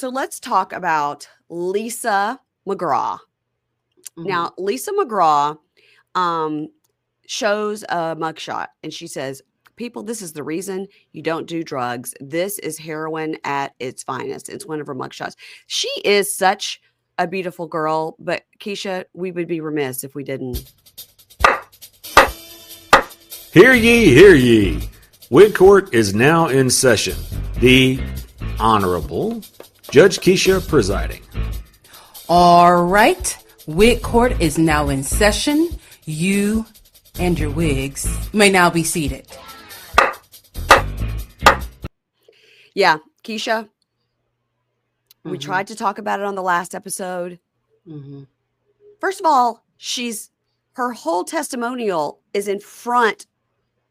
So let's talk about Lisa McGraw. Now, Lisa McGraw shows a mugshot and she says, people, this is the reason you don't do drugs. This is heroin at its finest. It's one of her mugshots. She is such a beautiful girl, but Keisha, we would be remiss if we didn't. Hear ye, hear ye. WIG Court is now in session. The Honorable Judge Keisha presiding. All right. WIG Court is now in session. You and your wigs may now be seated. Yeah, Keisha, we tried to talk about it on the last episode. First of all, her whole testimonial is in front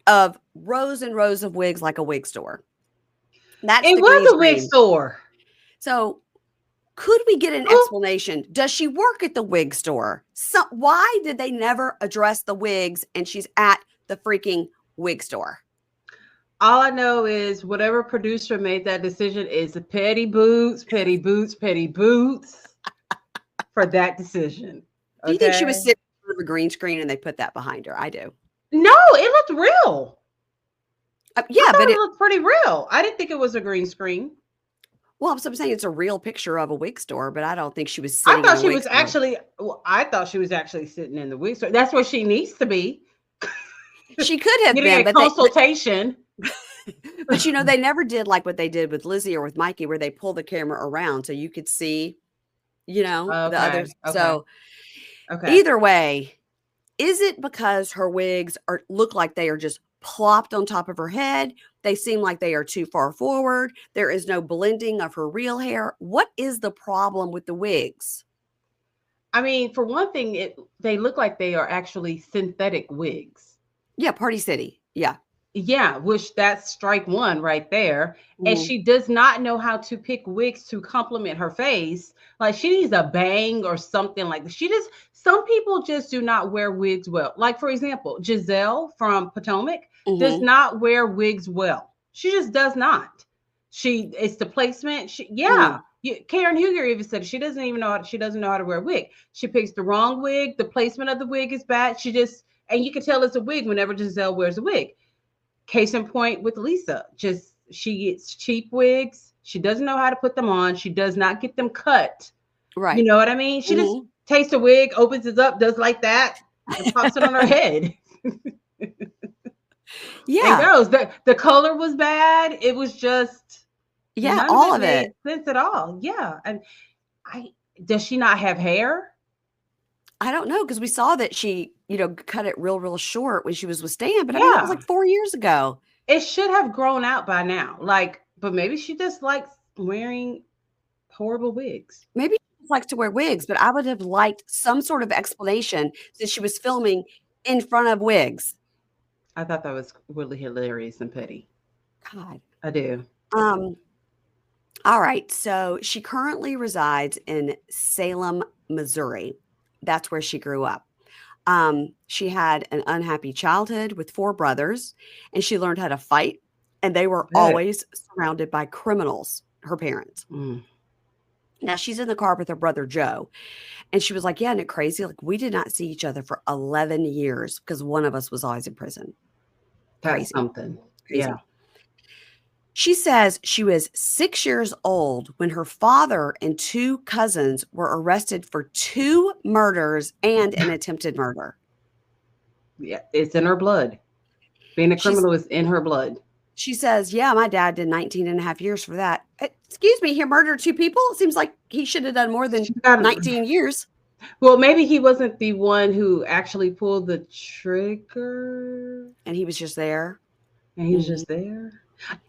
of rows and rows of wigs like a wig store. It was a wig store. So could we get an explanation? Does she work at the wig store? So why did they never address the wigs and she's at the freaking wig store? All I know is whatever producer made that decision is the petty boots for that decision. Okay? Do you think she was sitting on a green screen and they put that behind her? I do. No, it looked real. Yeah, but it looked pretty real. I didn't think it was a green screen. Well, I'm saying it's a real picture of a wig store, but I don't think she was sitting. I thought she was actually sitting in the wig store. That's where she needs to be. She could have getting been a consultation. But you know, they never did like what they did with Lizzie or with Mikey, where they pull the camera around so you could see, the others. So either way, is it because her wigs look like they are just plopped on top of her head? They seem like they are too far forward. There is no blending of her real hair. What is the problem with the wigs? I mean, for one thing, they look like they are actually synthetic wigs. Yeah, Party City. Yeah. Yeah, which that's strike one right there. And she does not know how to pick wigs to complement her face. Like she needs a bang or something like that. Some people just do not wear wigs well. Like, for example, Giselle from Potomac does not wear wigs well. She just does not. It's the placement. Karen Huger even said she doesn't know how to wear a wig. She picks the wrong wig. The placement of the wig is bad. And you can tell it's a wig whenever Giselle wears a wig. Case in point with Lisa, she gets cheap wigs. She doesn't know how to put them on. She does not get them cut. Right. You know what I mean? She just takes a wig, opens it up, does like that, and pops it on her head. Yeah. It goes. The color was bad. It was just all of it. Sense at all. Yeah. And does she not have hair? I don't know, because we saw that she, cut it real short when she was with Stan, but I mean, that was like 4 years ago. It should have grown out by now. But maybe she just likes wearing horrible wigs. Maybe she likes to wear wigs, but I would have liked some sort of explanation since she was filming in front of wigs. I thought that was really hilarious and petty. God. I do. All right. So she currently resides in Salem, Missouri. That's where she grew up. She had an unhappy childhood with 4 brothers, and she learned how to fight, and they were always surrounded by criminals, her parents. Now she's in the car with her brother, Joe, and she was like, yeah, isn't it crazy? Like, we did not see each other for 11 years because one of us was always in prison. That's something. Crazy. Yeah. She says she was 6 years old when her father and 2 cousins were arrested for 2 murders and an attempted murder. Yeah, it's in her blood. Being a criminal is in her blood. She says, yeah, my dad did 19 and a half years for that. Excuse me, he murdered 2 people? It seems like he should have done more than 19 years. Well, maybe he wasn't the one who actually pulled the trigger. And he was just there. And he was just there.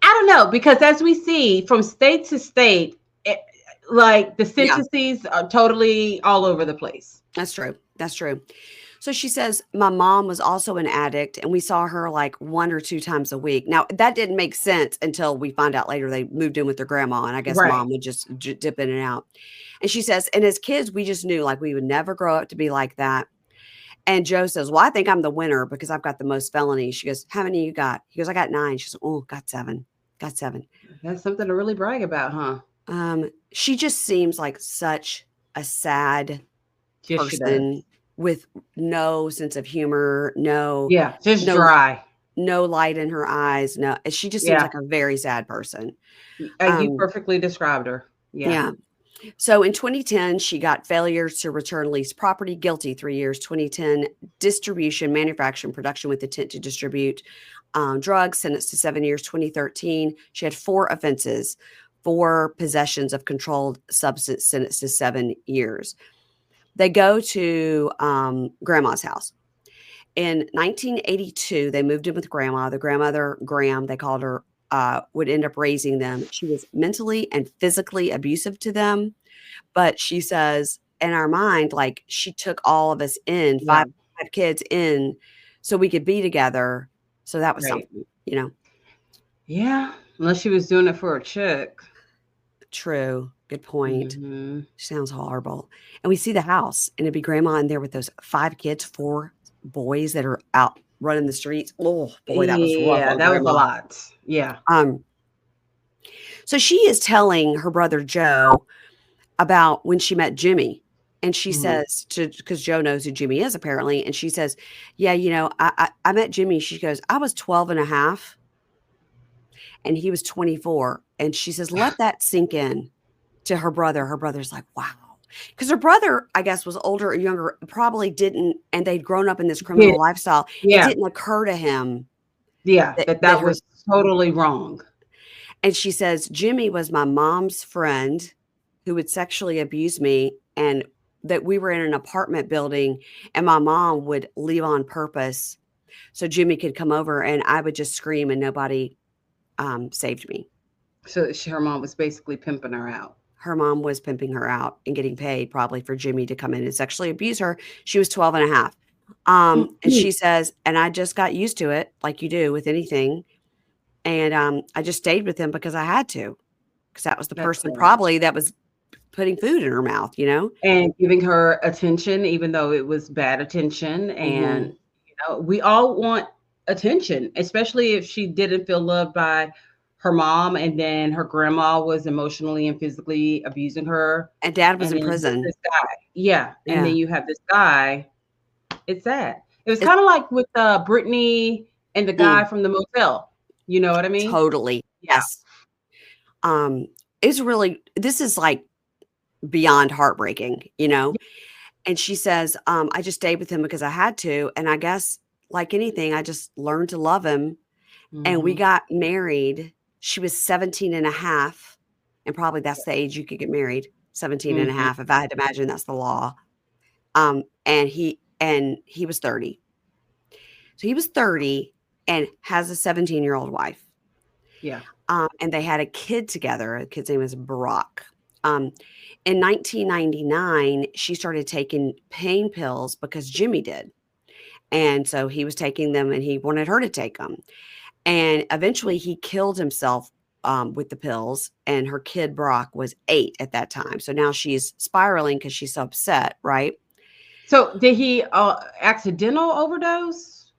I don't know, because as we see from state to state, the sentences are totally all over the place. That's true. So she says, my mom was also an addict, and we saw her like 1 or 2 times a week. Now, that didn't make sense until we find out later they moved in with their grandma, and I guess mom would just dip in and out. And she says, and as kids, we just knew like we would never grow up to be like that. And Joe says, well, I think I'm the winner because I've got the most felonies. She goes, how many you got? He goes, I got 9. She says, oh, got 7. Got 7. That's something to really brag about, huh? She just seems like such a sad Yes, she does. person with no sense of humor, Yeah, just no dry. no light in her eyes. No, she just seems Yeah. like a very sad person. You Um, perfectly described her. Yeah. yeah. So in 2010, she got failure to return leased property, guilty 3 years. 2010, distribution, manufacturing, production with intent to distribute drugs, sentenced to 7 years. 2013, she had 4 offenses, 4 possessions of controlled substance, sentenced to 7 years. They go to grandma's house. In 1982, they moved in with grandma. The grandmother, Graham, they called her, would end up raising them. She was mentally and physically abusive to them. But she says, in our mind, like she took all of us in, Yeah. five kids in, so we could be together. So that was Right. something, you know. Yeah. Unless she was doing it for a chick. True. Good point. Hmm. Sounds horrible. And we see the house, and it'd be grandma in there with those 5 kids, 4 boys that are out running the streets. Oh boy, that was rough Yeah, on that was a grandma. lot. Yeah. So she is telling her brother Joe about when she met Jimmy. And she says because Joe knows who Jimmy is apparently. And she says, yeah, I met Jimmy. She goes, I was 12 and a half and he was 24. And she says, let that sink in to her brother. Her brother's like, wow. Because her brother, I guess, was older or younger, probably didn't, and they'd grown up in this criminal lifestyle. It Yeah. didn't occur to him. Yeah. That That her, was totally wrong. and she says, Jimmy was my mom's friend who would sexually abuse me, and that we were in an apartment building and my mom would leave on purpose so Jimmy could come over and I would just scream and nobody saved me. So her mom was basically pimping her out. Her mom was pimping her out and getting paid probably for Jimmy to come in and sexually abuse her. She was 12 and a half. And she says, and I just got used to it like you do with anything. And I just stayed with him because I had to, because that was the person probably that was putting food in her mouth, And giving her attention, even though it was bad attention. And, we all want attention, especially if she didn't feel loved by her mom. And then her grandma was emotionally and physically abusing her. And dad was And in then prison. this guy. Yeah. And then you have this guy. It's sad. It was It's kind of like with Brittany and the guy from the motel. You know what I mean? Totally. Yeah. Yes. It's really, this is like beyond heartbreaking, And she says, I just stayed with him because I had to. And I guess like anything, I just learned to love him. And we got married. She was 17 and a half. And probably that's the age you could get married, 17 and a half. If I had to imagine that's the law. And he was 30. So he was 30 and has a 17-year-old wife. Yeah. And they had a kid together. The kid's name is Barack. In 1999, she started taking pain pills because Jimmy did. And so he was taking them and he wanted her to take them. And eventually he killed himself with the pills. And her kid, Brock, was 8 at that time. So now she's spiraling because she's so upset, right? So did he accidental overdose?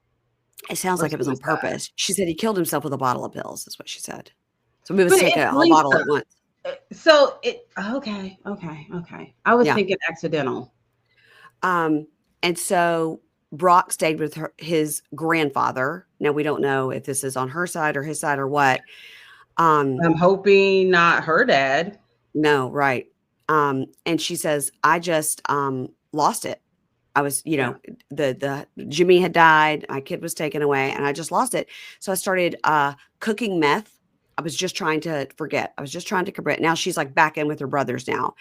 It sounds like it was on purpose. She said he killed himself with a bottle of pills, is what she said. So we would take a bottle at once. So okay. I was thinking accidental. And so Brock stayed with his grandfather. Now we don't know if this is on her side or his side or what. I'm hoping not her dad. No, right. And she says, I just lost it. I was, the Jimmy had died, my kid was taken away, and I just lost it. So I started cooking meth. I was just trying to forget. I was just trying to forget. Now she's like back in with her brothers now.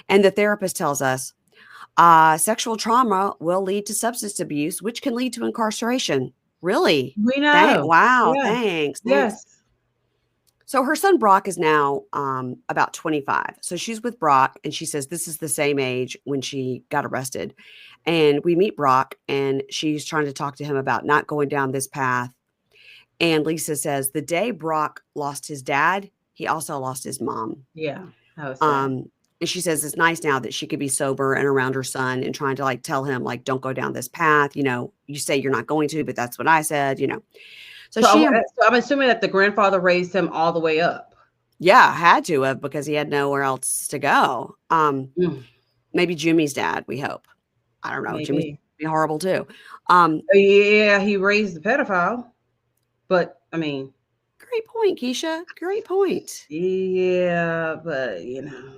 And the therapist tells us sexual trauma will lead to substance abuse, which can lead to incarceration. Really? We know. Wow. Yeah. Thanks. Yes. So her son Brock is now about 25. So she's with Brock and she says this is the same age when she got arrested. And we meet Brock and she's trying to talk to him about not going down this path. And Lisa says the day Brock lost his dad, he also lost his mom. Yeah. And she says it's nice now that she could be sober and around her son and trying to like tell him like, don't go down this path. You say you're not going to, but that's what I said, So I'm assuming that the grandfather raised him all the way up. Yeah, had to have because he had nowhere else to go. Mm, Maybe Jimmy's dad, we hope. I don't know. Jimmy's maybe. be horrible too. Um, Yeah, he raised the pedophile, but I mean, Great point, Keisha. Great point. yeah, but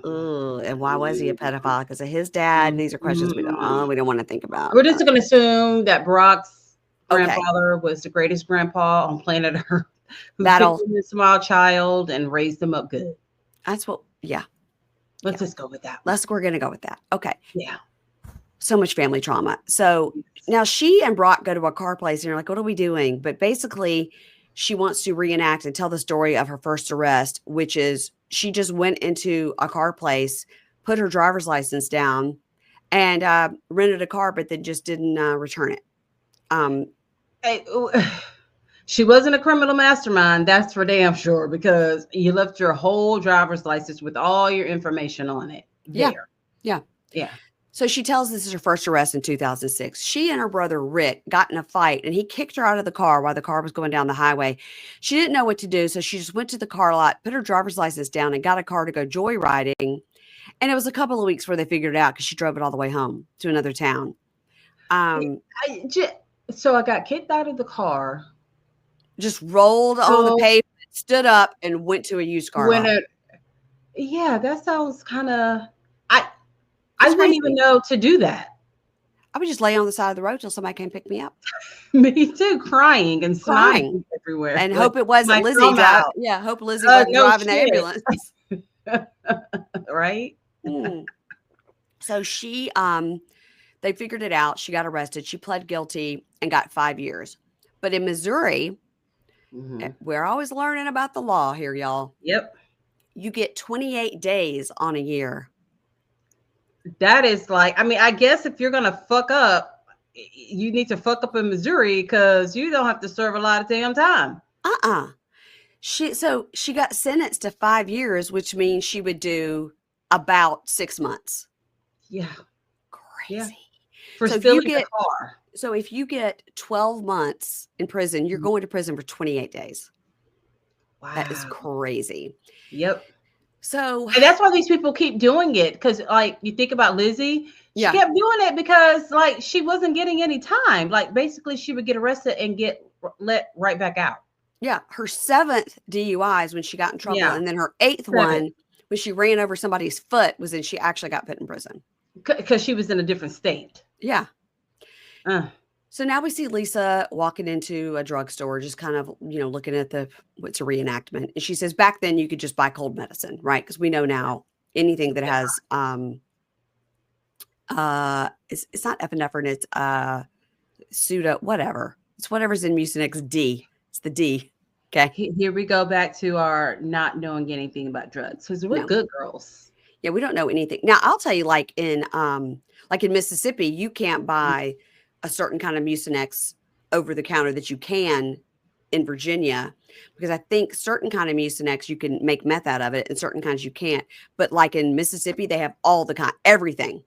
Ugh, and why was he a pedophile? Because of his dad. These are questions mm. we don't want to think about. We're just going to assume that Brock's Okay, grandfather was the greatest grandpa on planet Earth, who took that'll. in a small child and raised them up good. That's what. Yeah, Let's yeah. just go with that one. We're gonna go with that. Okay. Yeah. So much family trauma. So now she and Brock go to a car place, and you're like, "What are we doing?" But basically, she wants to reenact and tell the story of her first arrest, which is she just went into a car place, put her driver's license down, and rented a car, but then just didn't return it. Um, Hey, she wasn't a criminal mastermind, that's for damn sure, because you left your whole driver's license with all your information on it yeah, there. yeah. Yeah. So she tells this is her first arrest in 2006. She and her brother Rick got in a fight and he kicked her out of the car while the car was going down the highway. She didn't know what to do, so she just went to the car lot, put her driver's license down, and got a car to go joyriding. And it was a couple of weeks before they figured it out because she drove it all the way home to another town. So I got kicked out of the car. Just rolled on the So pavement, stood up, and went to a used car when lot. yeah, that sounds kind of. I It's wouldn't crazy. even know to do that. I would just lay on the side of the road till somebody came pick me up. Me too, crying and Crying. snotting everywhere. And Like, hope it wasn't my Lizzie. thumb out. Yeah, hope Lizzie wasn't No driving the shit. ambulance. Right? So she they figured it out. She got arrested. She pled guilty and got 5 years. But in Missouri, we're always learning about the law here, y'all. Yep. You get 28 days on a year. That is like, I mean, I guess if you're gonna fuck up, you need to fuck up in Missouri because you don't have to serve a lot of damn time. She got sentenced to 5 years, which means she would do about 6 months. Yeah. Crazy. Yeah. For So stealing the car. So if you get 12 months in prison, you're going to prison for 28 days. Wow. That is crazy. Yep. So And that's why these people keep doing it. Because like you think about Lizzie, she Yeah. kept doing it because like she wasn't getting any time. Like basically she would get arrested and get let right back out. yeah, her 7th DUI is when she got in trouble. Yeah. And then her 8th one, when she ran over somebody's foot, was when she actually got put in prison. Because she was in a different state. Yeah. Uh, So now we see Lisa walking into a drugstore, just kind of, looking at what's a reenactment. And she says, back then you could just buy cold medicine, right? Because we know now anything that has, it's not epinephrine, it's pseudo, whatever. It's whatever's in Mucinex D. It's the D. Okay. here we go back to our not knowing anything about drugs. Because we're good girls. Yeah, we don't know anything. Now I'll tell you, like in Mississippi, you can't buy a certain kind of Mucinex over the counter that you can in Virginia, because I think certain kind of Mucinex you can make meth out of it, and certain kinds you can't. But like in Mississippi, they have all the everything.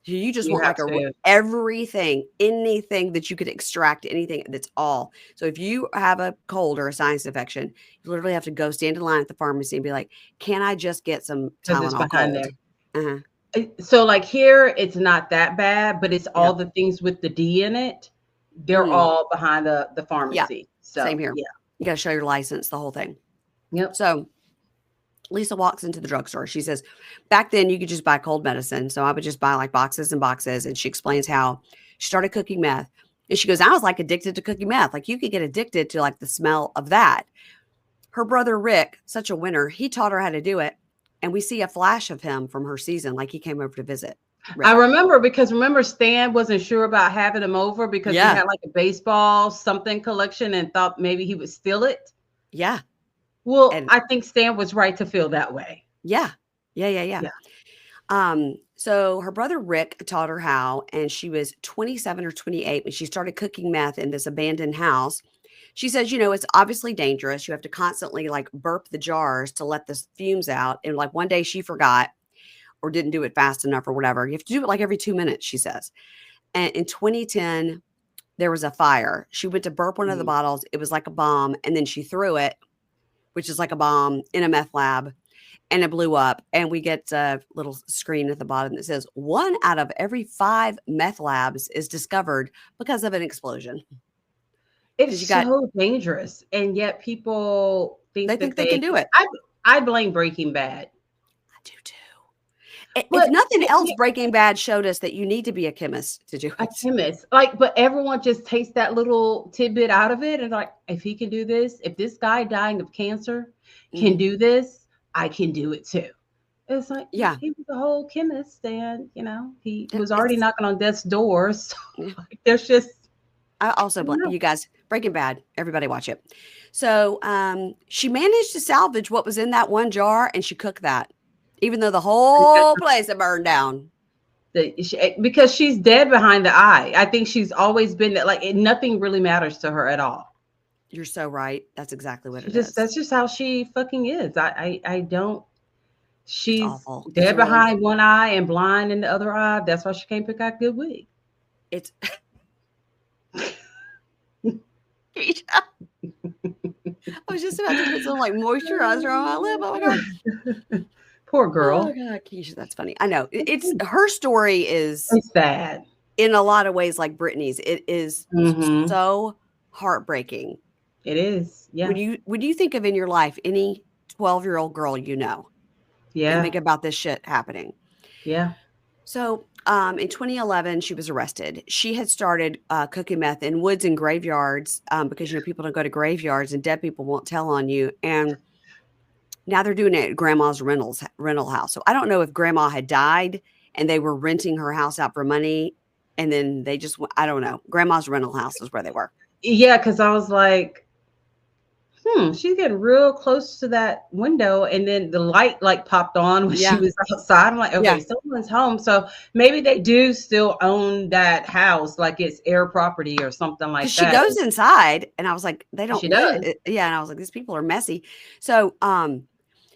You just want like everything, anything that you could extract, anything that's all. So if you have a cold or a sinus infection, you literally have to go stand in line at the pharmacy and be like, "Can I just get some Tylenol cold?" So like here, it's not that bad, but it's all the things with the D in it. They're all behind the pharmacy. Yeah. So same here. Yeah. You got to show your license, the whole thing. Yep. So Lisa walks into the drugstore. She says, back then you could just buy cold medicine. So I would just buy like boxes and boxes. And she explains how she started cooking meth. And she goes, I was like addicted to cooking meth. Like you could get addicted to like the smell of that. Her brother, Rick, such a winner, he taught her how to do it. And we see a flash of him from her season. Like he came over to visit. Rick. I remember Stan wasn't sure about having him over because he had like a baseball something collection and thought maybe he would steal it. Yeah. Well, I think Stan was right to feel that way. Yeah. So her brother Rick taught her how, and she was 27 or 28 when she started cooking meth in this abandoned house. She says, it's obviously dangerous. You have to constantly like burp the jars to let the fumes out. And like one day she forgot or didn't do it fast enough or whatever. You have to do it like every 2 minutes, she says. And in 2010, there was a fire. She went to burp one of the bottles. It was like a bomb. And then she threw it which is like a bomb in a meth lab, and it blew up. And we get a little screen at the bottom that says 1 out of every 5 meth labs is discovered because of an explosion. It's so dangerous, and yet people they think think that they can do it. I blame Breaking Bad. I do too. If nothing else, Breaking Bad showed us that you need to be a chemist to do it. A chemist, like, but everyone just takes that little tidbit out of it and like, if he can do this, if this guy dying of cancer can do this, I can do it too. It's like, yeah, he was a whole chemist, and he was already knocking on death's doors. So, like, there's just. I also blame you guys. Breaking Bad, everybody watch it. So she managed to salvage what was in that one jar, and she cooked that, even though the whole place had burned down. Because she's dead behind the eye. I think she's always been that. Like, nothing really matters to her at all. You're so right. That's exactly what it is. That's just how she fucking is. I don't. She's awful. Dead behind one eye and blind in the other eye. That's why she can't pick out good wig. It's. I was just about to put some like moisturizer on my lip. Oh my god. Poor girl. Oh god, Keisha, that's funny. I know. It's her story is sad in a lot of ways, like Brittany's. It is so heartbreaking. It is. Yeah. When you think of in your life any 12-year-old girl and think about this shit happening. Yeah. So in 2011, she was arrested. She had started cooking meth in woods and graveyards because people don't go to graveyards and dead people won't tell on you. And now they're doing it at Grandma's rental house. So I don't know if Grandma had died and they were renting her house out for money, and then they just I don't know. Grandma's rental house is where they were. Yeah, because I was like, she's getting real close to that window, and then the light like popped on when she was outside. I'm like, okay, someone's home. So maybe they do still own that house, like it's air property or something like that. She goes inside, and I was like, they don't. She does. Yeah, and I was like, these people are messy. So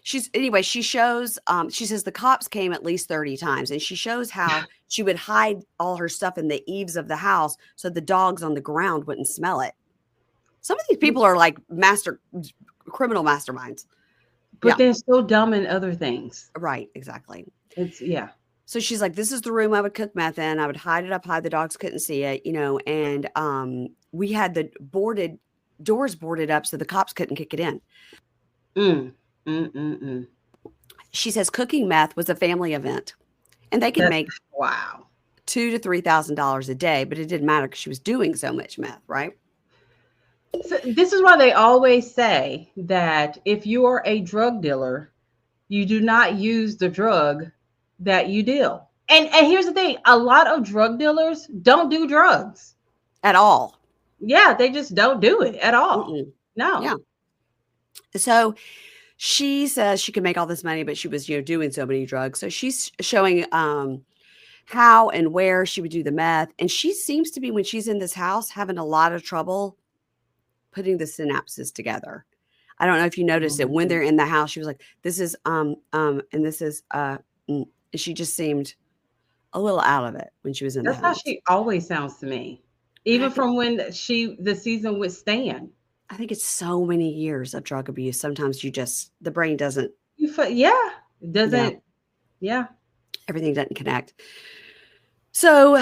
she shows, she says the cops came at least 30 times, and she shows how she would hide all her stuff in the eaves of the house so the dogs on the ground wouldn't smell it. Some of these people are like criminal masterminds. But they're so dumb in other things. Right, exactly. So she's like, this is the room I would cook meth in. I would hide it up high. The dogs couldn't see it, and we had the doors boarded up so the cops couldn't kick it in. She says cooking meth was a family event, and they could make $2,000 to $3,000 a day, but it didn't matter because she was doing so much meth, right? So this is why they always say that if you are a drug dealer, you do not use the drug that you deal. And here's the thing, a lot of drug dealers don't do drugs at all. Yeah, they just don't do it at all. No. Yeah. So she says she could make all this money, but she was, doing so many drugs. So she's showing how and where she would do the meth. And she seems to be, when she's in this house, having a lot of trouble putting the synapses together. I don't know if you noticed it when they're in the house. She was like, this is and this is she just seemed a little out of it when she was in the house. That's how she always sounds to me. Even from when the season with Stan. I think it's so many years of drug abuse. Sometimes the brain doesn't. Everything doesn't connect. So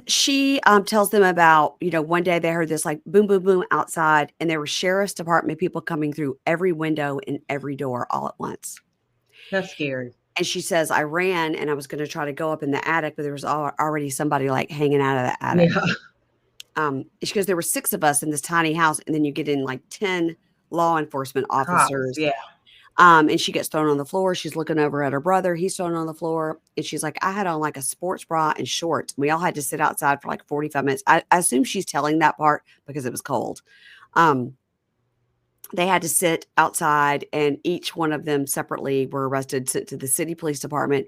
she tells them about, one day they heard this like boom, boom, boom outside, and there were sheriff's department people coming through every window and every door all at once. That's scary. And she says, I ran and I was going to try to go up in the attic, but there was already somebody like hanging out of the attic. Yeah. She goes, there were 6 of us in this tiny house, and then you get in like 10 law enforcement officers. And she gets thrown on the floor. She's looking over at her brother. He's thrown on the floor. And she's like, I had on like a sports bra and shorts. We all had to sit outside for like 45 minutes. I assume she's telling that part because it was cold. They had to sit outside, and each one of them separately were arrested, sent to the city police department.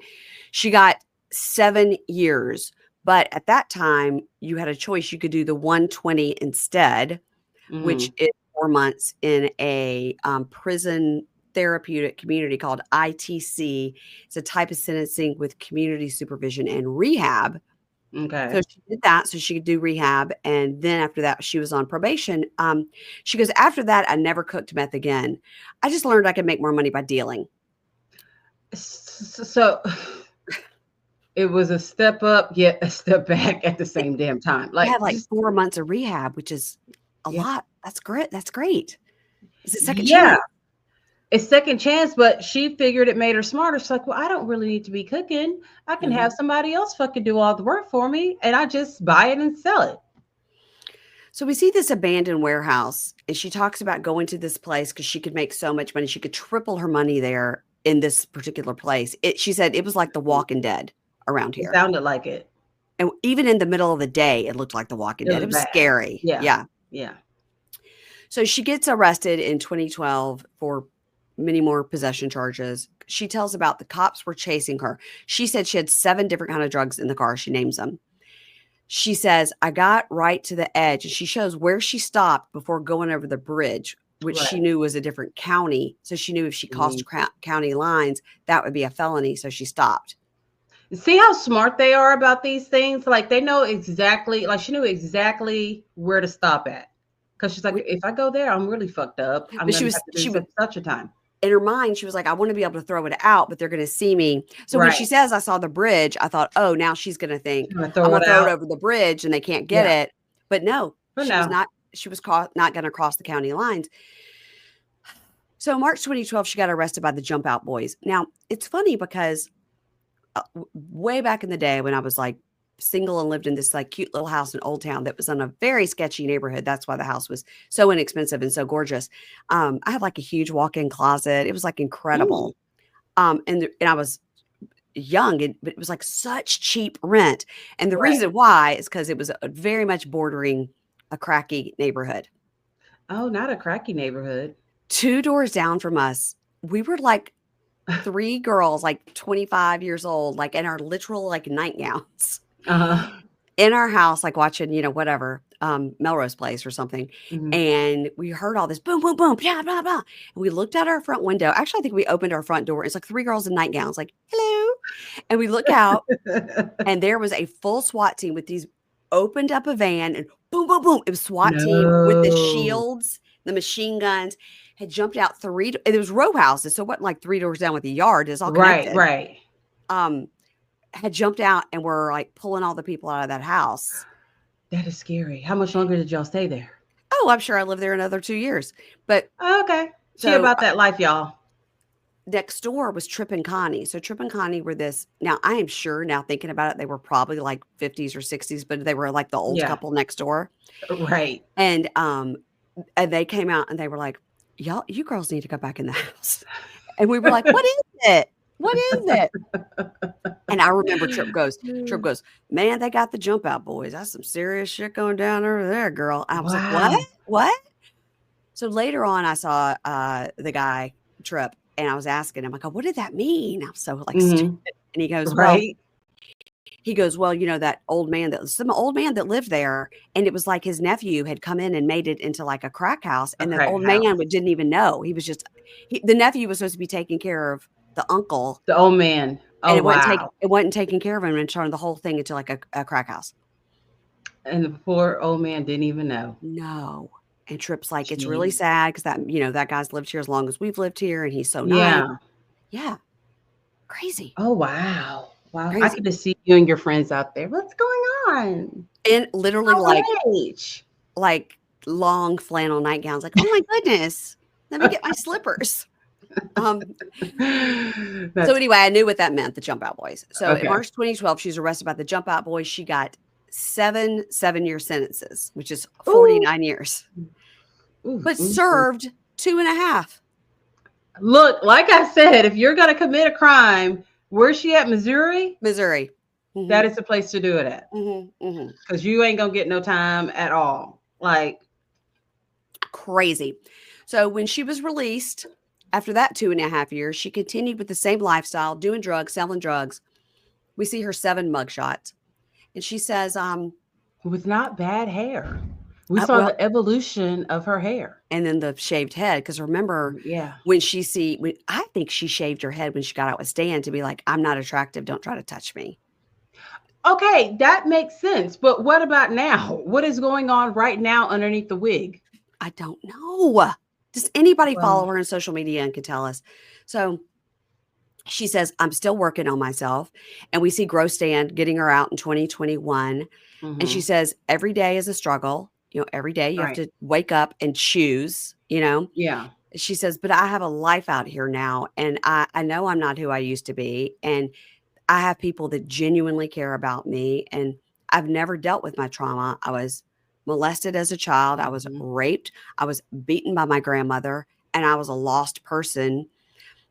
She got 7 years. But at that time, you had a choice. You could do the 120 instead, which is 4 months in a prison therapeutic community called ITC. It's a type of sentencing with community supervision and rehab. Okay. So she did that so she could do rehab, and then after that, she was on probation. She goes, "After that, I never cooked meth again. I just learned I could make more money by dealing." So it was a step up, yet a step back at the same damn time. She Like, had, like, just 4 months of rehab, which is a yeah, lot. That's great. That's great. It's a second yeah, chance. a second chance, but she figured it made her smarter. She's like, well, I don't really need to be cooking. I can Mhm. have somebody else fucking do all the work for me, and I just buy it and sell it. So we see this abandoned warehouse, and she talks about going to this place because she could make so much money. She could triple her money there in this particular place. She said it was like The Walking Dead around It here. sounded like it. And even in the middle of the day, it looked like The Walking It Dead. was It was bad. scary. Yeah. Yeah. Yeah. So she gets arrested in 2012 for many more possession charges. She tells about the cops were chasing her. She said she had 7 different kind of drugs in the car. She names them. She says, "I got right to the edge," and she shows where she stopped before going over the bridge, which she Right. knew was a different county. So she knew if she crossed Mhm. county lines, that would be a felony. So she stopped. See how smart they are about these things? Like they know exactly, like she knew exactly where to stop at. Because she's like, We- if I go there, I'm really fucked up. I'm But gonna have to do she was such a time. in her mind, she was like, "I want to be able to throw it out, but they're going to see me." So when she Right. says, "I saw the bridge," I thought, "Oh, now she's going to think I'm gonna I'm throw going it to throw it out. over the bridge and they can't get Yeah. it." But no, But she was no. not. She was not going to cross the county lines. So in March 2012, she got arrested by the Jump Out Boys. Now it's funny because way back in the day when I was like single and lived in this like cute little house in Old Town that was in a very sketchy neighborhood. That's why the house was so inexpensive and so gorgeous. I had like a huge walk-in closet. It was like Ooh. incredible. And I was young, but it was like such cheap rent. And the Right. reason why is because it was a very much bordering a cracky neighborhood. Oh, not a cracky neighborhood. 2 doors down from us, we were like 3 girls, like 25 years old, like in our literal like nightgowns Uh-huh. in our house, like watching, whatever, Melrose Place or something. Mhm. And we heard all this boom, boom, boom, blah, blah, blah. And we looked out our front window. Actually, I think we opened our front door. It's like 3 girls in nightgowns, like, hello. And we look out, and there was a full SWAT team with these opened up a van and boom, boom, boom. It was SWAT team with the No. shields, the machine guns, had jumped out 3. It was row houses. So what, like 3 doors down with the yard is all Right, connected. right. Had jumped out and were like pulling all the people out of that house. That is scary. How much longer did y'all stay there? Oh, I'm sure I lived there another 2 years. But Okay. See so about that life, y'all. next door was Trip and Connie. So Trip and Connie were this. Now I am sure now thinking about it, they were probably like 50s or 60s, but they were like the old Yeah. couple next door. Right. And they came out and they were like, "Y'all, you girls need to go back in the house." And we were like, "What is it? What is it?" And I remember Trip goes, "Man, they got the Jump Out Boys. That's some serious shit going down over there, girl." I was like, Wow. What? So later on, I saw the guy, Trip, and I was asking him, I go, "What did that mean?" I was so like stupid. Mhm. And he goes, Right. "Well, that old man some old man that lived there, and it was like his nephew had come in and made it into like a crack house, A and the crack old house. man didn't even know. He was just the nephew was supposed to be taking care of the uncle, The old man. and Oh, wow. it wasn't taking care of him and turned the whole thing into like a crack house." And the poor old man didn't even know. No. And Trip's like, "It's really Jeez. sad because that guy's lived here as long as we've lived here, and he's so nice." Yeah. Yeah. Crazy. Oh, wow. Wow. I Crazy. could just see you and your friends out there. What's going on? And literally Age. like long flannel nightgowns, like, "Oh my goodness. Let me get my slippers." So That's anyway, I knew what that meant, the Jump Out Boys. So in okay. March 2012, she was arrested by the Jump Out Boys. She got 7 7-year sentences, which is 49 years, Ooh, but ooh. served 2.5. Look, like I said, if you're going to commit a crime, where's she at? Missouri? Missouri. Mhm. That is the place to do it at. Mhm, mhm. Because you ain't going to get no time at all. Like, Crazy. So when she was released after that 2.5 years, she continued with the same lifestyle, doing drugs, selling drugs. We see her 7 mugshots. And she says, with not bad hair. We saw well, the evolution of her hair. and then the shaved head. Because remember, Yeah. I think she shaved her head when she got out with Stan to be like, "I'm not attractive. Don't try to touch me." Okay, that makes sense. But what about now? What is going on right now underneath the wig? I don't know. Does anybody follow Well, her on social media and can tell us? So she says, I'm still working on myself. And we see Grow Stand getting her out in 2021. And she mhm, says, every day is a struggle. Every day you have right. to wake up and choose. Yeah. She says, but I have a life out here now. And I know I'm not who I used to be. And I have people that genuinely care about me. And I've never dealt with my trauma. I was molested as a child. I was Mhm. raped. I was beaten by my grandmother. And I was a lost person.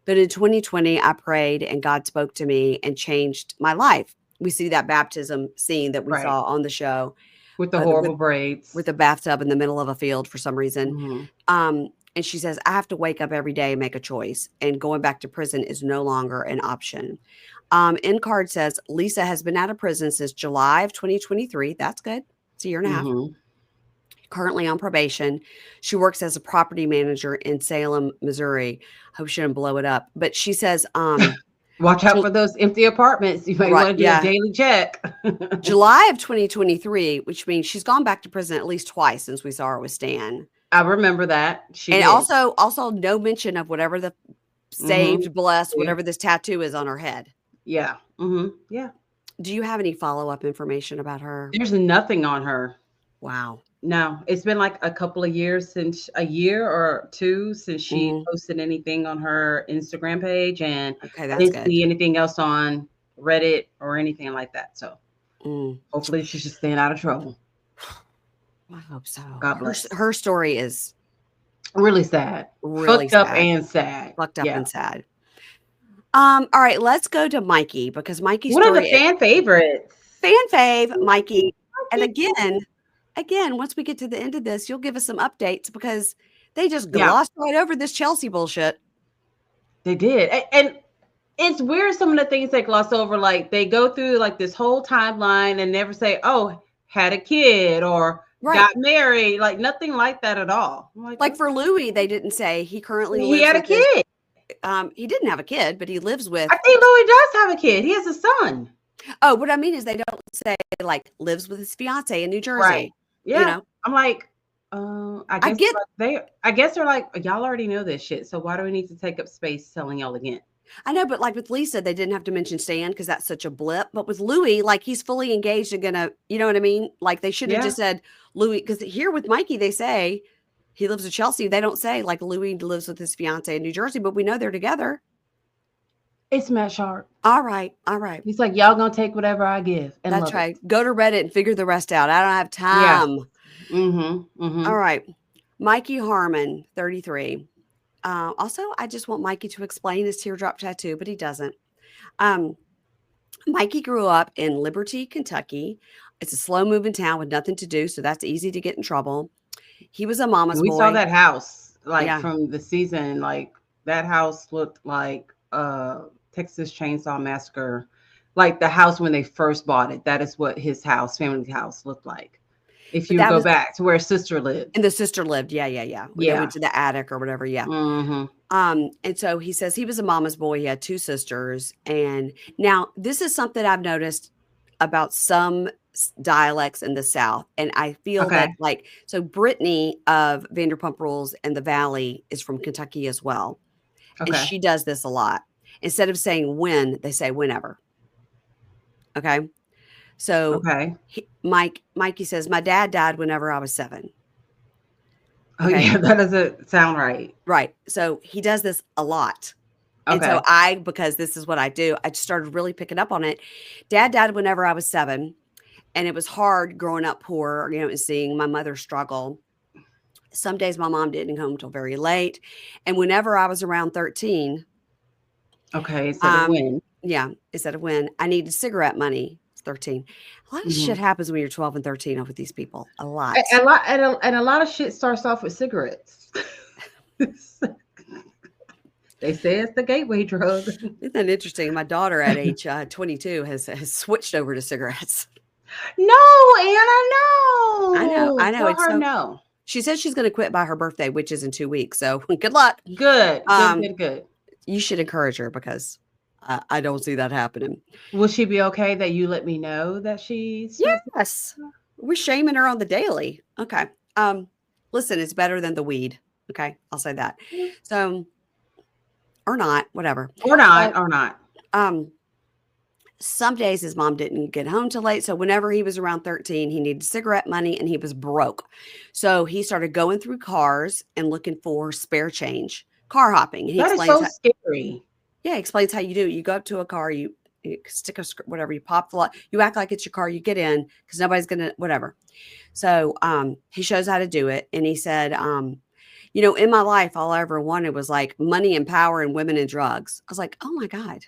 But in 2020, I prayed and God spoke to me and changed my life. We see that baptism scene that we Right. saw on the show With the with horrible braids. a bathtub in the middle of a field for some reason. Mhm. And she says, I have to wake up every day and make a choice. And going back to prison is no longer an option. End card says Lisa has been out of prison since July of 2023. That's good. It's a year and a half. Mhm. Currently on probation. She works as a property manager in Salem, Missouri. Hope she didn't blow it up. But she says, Watch out Ju- for those empty apartments. You may right, want to do a yeah, daily check. July of 2023, which means she's gone back to prison at least twice since we saw her with Stan. I remember that. She And did. also no mention of whatever the Mhm. saved, blessed, Yeah. whatever this tattoo is on her head. Yeah. Mhm. Yeah. Do you have any follow-up information about her? There's nothing on her. Wow. No, it's been like a year or two since she Mhm. posted anything on her Instagram page, and Okay, I that's didn't good. see anything else on Reddit or anything like that. So Mm, hopefully she's just staying out of trouble. I hope so. God Her bless. her story is Really sad. really Fucked up sad, and sad. fucked up Yeah. and sad. All right, let's go to Mikey because Mikey's One of the story fan favorites. fan fave, Mikey. And Mikey. again, once we get to the end of this, you'll give us some updates because they just Yeah, glossed right over this Chelsea bullshit. they did. And it's weird some of the things they gloss over. Like they go through like this whole timeline and never say, oh, had a kid or Right. got married. Like nothing like that at all. I'm like, Like okay. for Louis, they didn't say he currently He lives had a with his kid. he didn't have a kid, but he lives with I think Louis does have a kid. He has a son. oh, what I mean is they don't say like lives with his fiance in New Right. Jersey. You Yeah. know, I'm like, I I guess get I guess they're like, y'all already know this shit. So why do we need to take up space telling y'all again? I know, but like with Lisa, they didn't have to mention Stan because that's such a blip. But with Louis, like he's fully engaged and gonna, you know what I mean? Like they should have Yeah. just said Louis, because here with Mikey, they say he lives with Chelsea. They don't say like Louis lives with his fiance in New Jersey, but we know they're together. It's Matt Sharp. All right, all right. He's like, y'all gonna take whatever I give and That's love it. right. Go to Reddit and figure the rest out. I don't have Yeah. time. Mm-hmm. Mm-hmm. All right. Mikey Harmon, 33. Also, I just want Mikey to explain his teardrop tattoo, but he doesn't. Mikey grew up in Liberty, Kentucky. It's a slow moving town with nothing to do, so that's easy to get in trouble. He was a mama's We boy. saw that house like Yeah. from the season. Like that house looked like Texas Chainsaw Massacre. Like the house when they first bought it. That is what his house, family house, looked like. If But you that go was back to where his sister lived. and the sister lived. Yeah, yeah, yeah. When they Yeah. went to the attic or whatever. Yeah. Mm-hmm. And so he says he was a mama's boy. He had two sisters. And now this is something I've noticed about some dialects in the South. And I feel that Okay. so Brittany of Vanderpump Rules and the Valley is from Kentucky as well. And Okay. she does this a lot. Instead of saying when, they say whenever. Okay. So Okay. Mikey says, my dad died whenever I was 7. Oh Okay. yeah, that doesn't sound right. Right. So he does this a lot. And so Okay. because this is what I do, I just started really picking up on it. Dad died whenever I was 7. And it was hard growing up poor, and seeing my mother struggle. Some days my mom didn't come home till very late. And whenever I was around 13, Okay. Instead of when. instead of when, I needed cigarette money. It's 13. A lot of Mm-hmm. shit happens when you're 12 and 13 with these people. A lot. A lot of shit starts off with cigarettes. They say it's the gateway drug. Isn't that interesting? My daughter at age 22 has switched over to cigarettes. No, Anna, no. I know. Tell It's her so. no. She says she's going to quit by her birthday, which is in 2 weeks. So good luck. Good. Um, Good. You should encourage her because I don't see that happening. Will she be okay that you let me know that she's Yes. We're shaming her on the daily. Okay. Listen, it's better than the weed. Okay. I'll say that. So, or not, whatever. or not, So, or not. um, some days his mom didn't get home till late. So whenever he was around 13, he needed cigarette money and he was broke. So he started going through cars and looking for spare change, car hopping. And he That is explains so how, scary. yeah, he explains how you do it. You go up to a car, you stick a whatever, you pop the lock, you act like it's your car, you get in because nobody's gonna whatever. So he shows how to do it, and he said, in my life, all I ever wanted was like money and power and women and drugs. I was like, oh my god.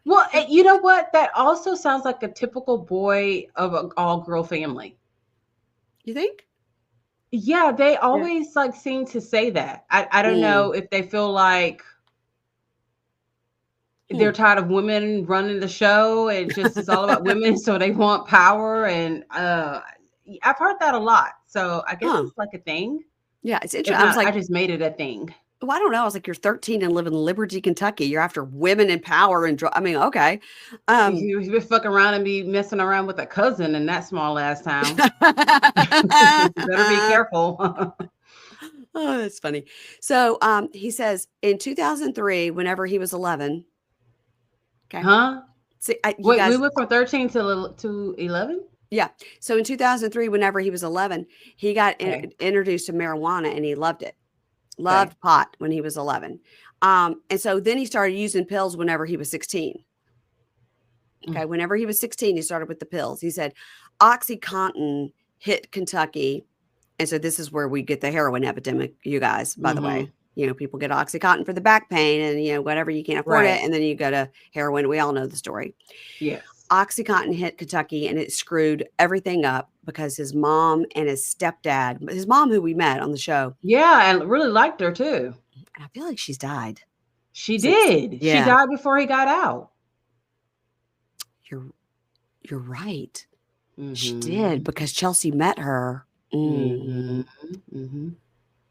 Well, you know what? That also sounds like a typical boy of an all-girl family. You think? Yeah, they Yeah. always like seem to say that. I don't know if they feel like they're tired of women running the show and just it's all about women, so they want power. And I've heard that a lot. So I guess it's like a thing. Yeah, it's If interesting. I was not, I like, just made it a thing. well, I don't know. I was like, you're 13 and live in Liberty, Kentucky. You're after women and power and I mean, okay. You've been fucking around and be messing around with a cousin in that small ass town. Better be careful. Oh, that's funny. So he says in 2003, whenever he was 11. Okay. Huh? See, you Wait, we guys, went from 13 to 11? yeah. So in 2003, whenever he was 11, he got Okay. introduced to marijuana and he loved it. Loved Okay. pot when he was 11. And so then he started using pills whenever he was 16. Okay. Whenever he was 16, he started with the pills. He said OxyContin hit Kentucky. And so this is where we get the heroin epidemic, you guys, by the way. People get OxyContin for the back pain and, whatever, you can't afford it. And then you go to heroin. We all know the story. Yes. OxyContin hit Kentucky and it screwed everything up because his mom and his stepdad, his mom, who we met on the show. Yeah, and really liked her too. I feel like she's died. She did. Yeah. She died before he got out. You're right. She did because Chelsea met her.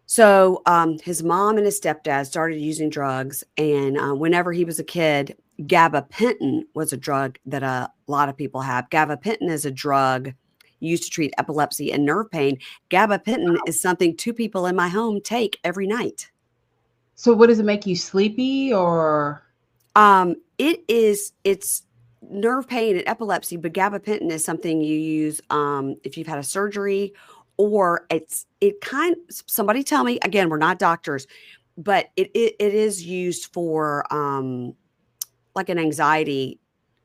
So his mom and his stepdad started using drugs. And whenever he was a kid, gabapentin was a drug that a lot of people have. Gabapentin is a drug used to treat epilepsy and nerve pain. Gabapentin is something 2 people in my home take every night. So what does it make you sleepy or? It's nerve pain and epilepsy, but gabapentin is something you use if you've had a surgery or somebody tell me, again, we're not doctors, but it is used for like an anxiety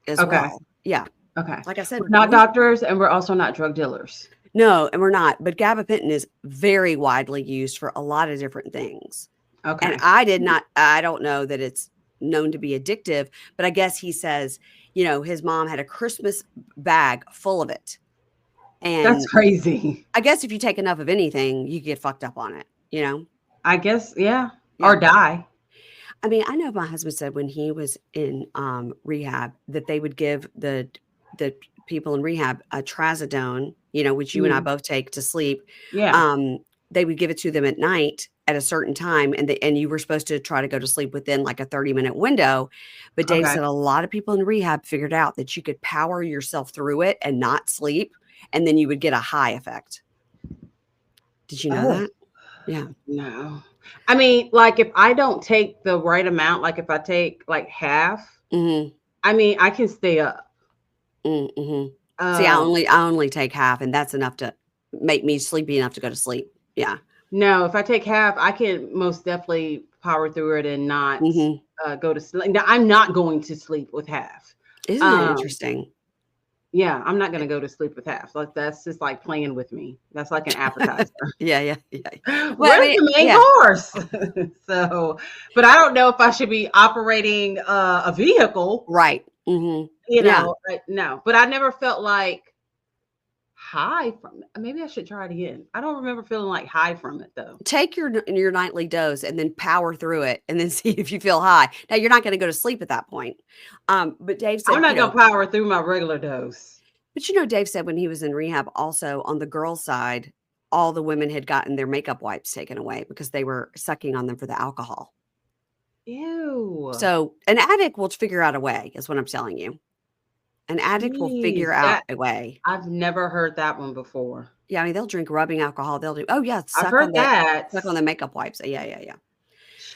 as well. Yeah. Okay. Like I said, we're not doctors and we're also not drug dealers. No, and we're not. But gabapentin is very widely used for a lot of different things. Okay. And I don't know that it's known to be addictive, but I guess he says, his mom had a Christmas bag full of it. And that's crazy. I guess if you take enough of anything, you get fucked up on it, I guess, yeah. Or die. I mean, I know my husband said when he was in rehab that they would give the people in rehab a trazodone, which you and I both take to sleep. Yeah. They would give it to them at night at a certain time, and you were supposed to try to go to sleep within like a 30-minute window. But Dave said a lot of people in rehab figured out that you could power yourself through it and not sleep, and then you would get a high effect. Did you know that? Yeah. No. I mean, like if I don't take the right amount, like if I take like half, I mean, I can stay up. See, I only take half, and that's enough to make me sleepy enough to go to sleep. Yeah. No, if I take half, I can most definitely power through it and not go to sleep. Now, I'm not going to sleep with half. Isn't that interesting? Yeah, I'm not going to go to sleep with half. Like that's just like playing with me. That's like an appetizer. Yeah. Where's the main course? So, but I don't know if I should be operating a vehicle. Right. No, but I never felt like high from it. Maybe I should try it again. I don't remember feeling like high from it though. Take your nightly dose and then power through it and then see if you feel high. Now you're not going to go to sleep at that point. But Dave said, I'm not going to power through my regular dose. But Dave said when he was in rehab also on the girls' side, all the women had gotten their makeup wipes taken away because they were sucking on them for the alcohol. Ew. So an addict will figure out a way, is what I'm telling you. An addict will Jeez. figure out a way. I've never heard that one before. Yeah, I mean, they'll drink rubbing alcohol. They'll do, oh yeah, I've heard that. suck on the makeup wipes. Yeah.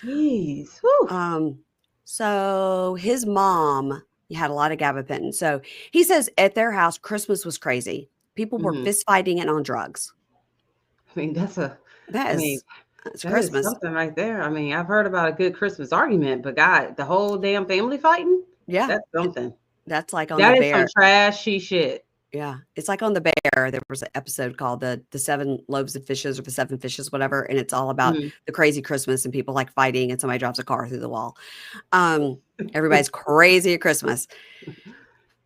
Jeez. Whew. So his mom had a lot of gabapentin. So he says at their house, Christmas was crazy. People were fist fighting and on drugs. I mean, That's that is Christmas. something right there. I mean, I've heard about a good Christmas argument, but God, the whole damn family fighting? Yeah. That's something. That's like on That the is Bear. some trashy shit. Yeah. It's like on the Bear. There was an episode called the 7 loaves of fishes or the 7 fishes, whatever. And it's all about the crazy Christmas and people like fighting and somebody drops a car through the wall. Everybody's crazy at Christmas.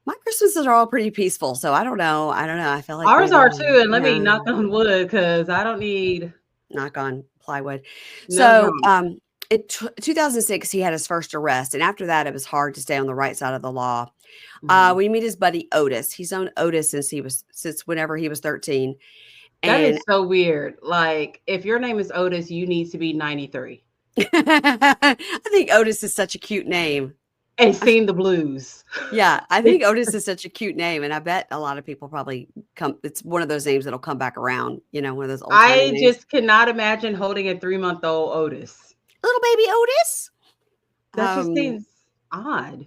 My Christmases are all pretty peaceful. So I don't know. I feel like ours are too. And let me knock on wood because I don't need knock on plywood. No so in 2006, he had his first arrest. And after that, it was hard to stay on the right side of the law. We meet his buddy Otis. He's known Otis since whenever he was 13. That is so weird. Like, if your name is Otis, you need to be 93. I think Otis is such a cute name. And seen the blues. Yeah, I think Otis is such a cute name. And I bet a lot of people probably it's one of those names that'll come back around. You know, one of those old I names. just cannot imagine holding a 3-month-old Otis. Little baby Otis. That just seems odd.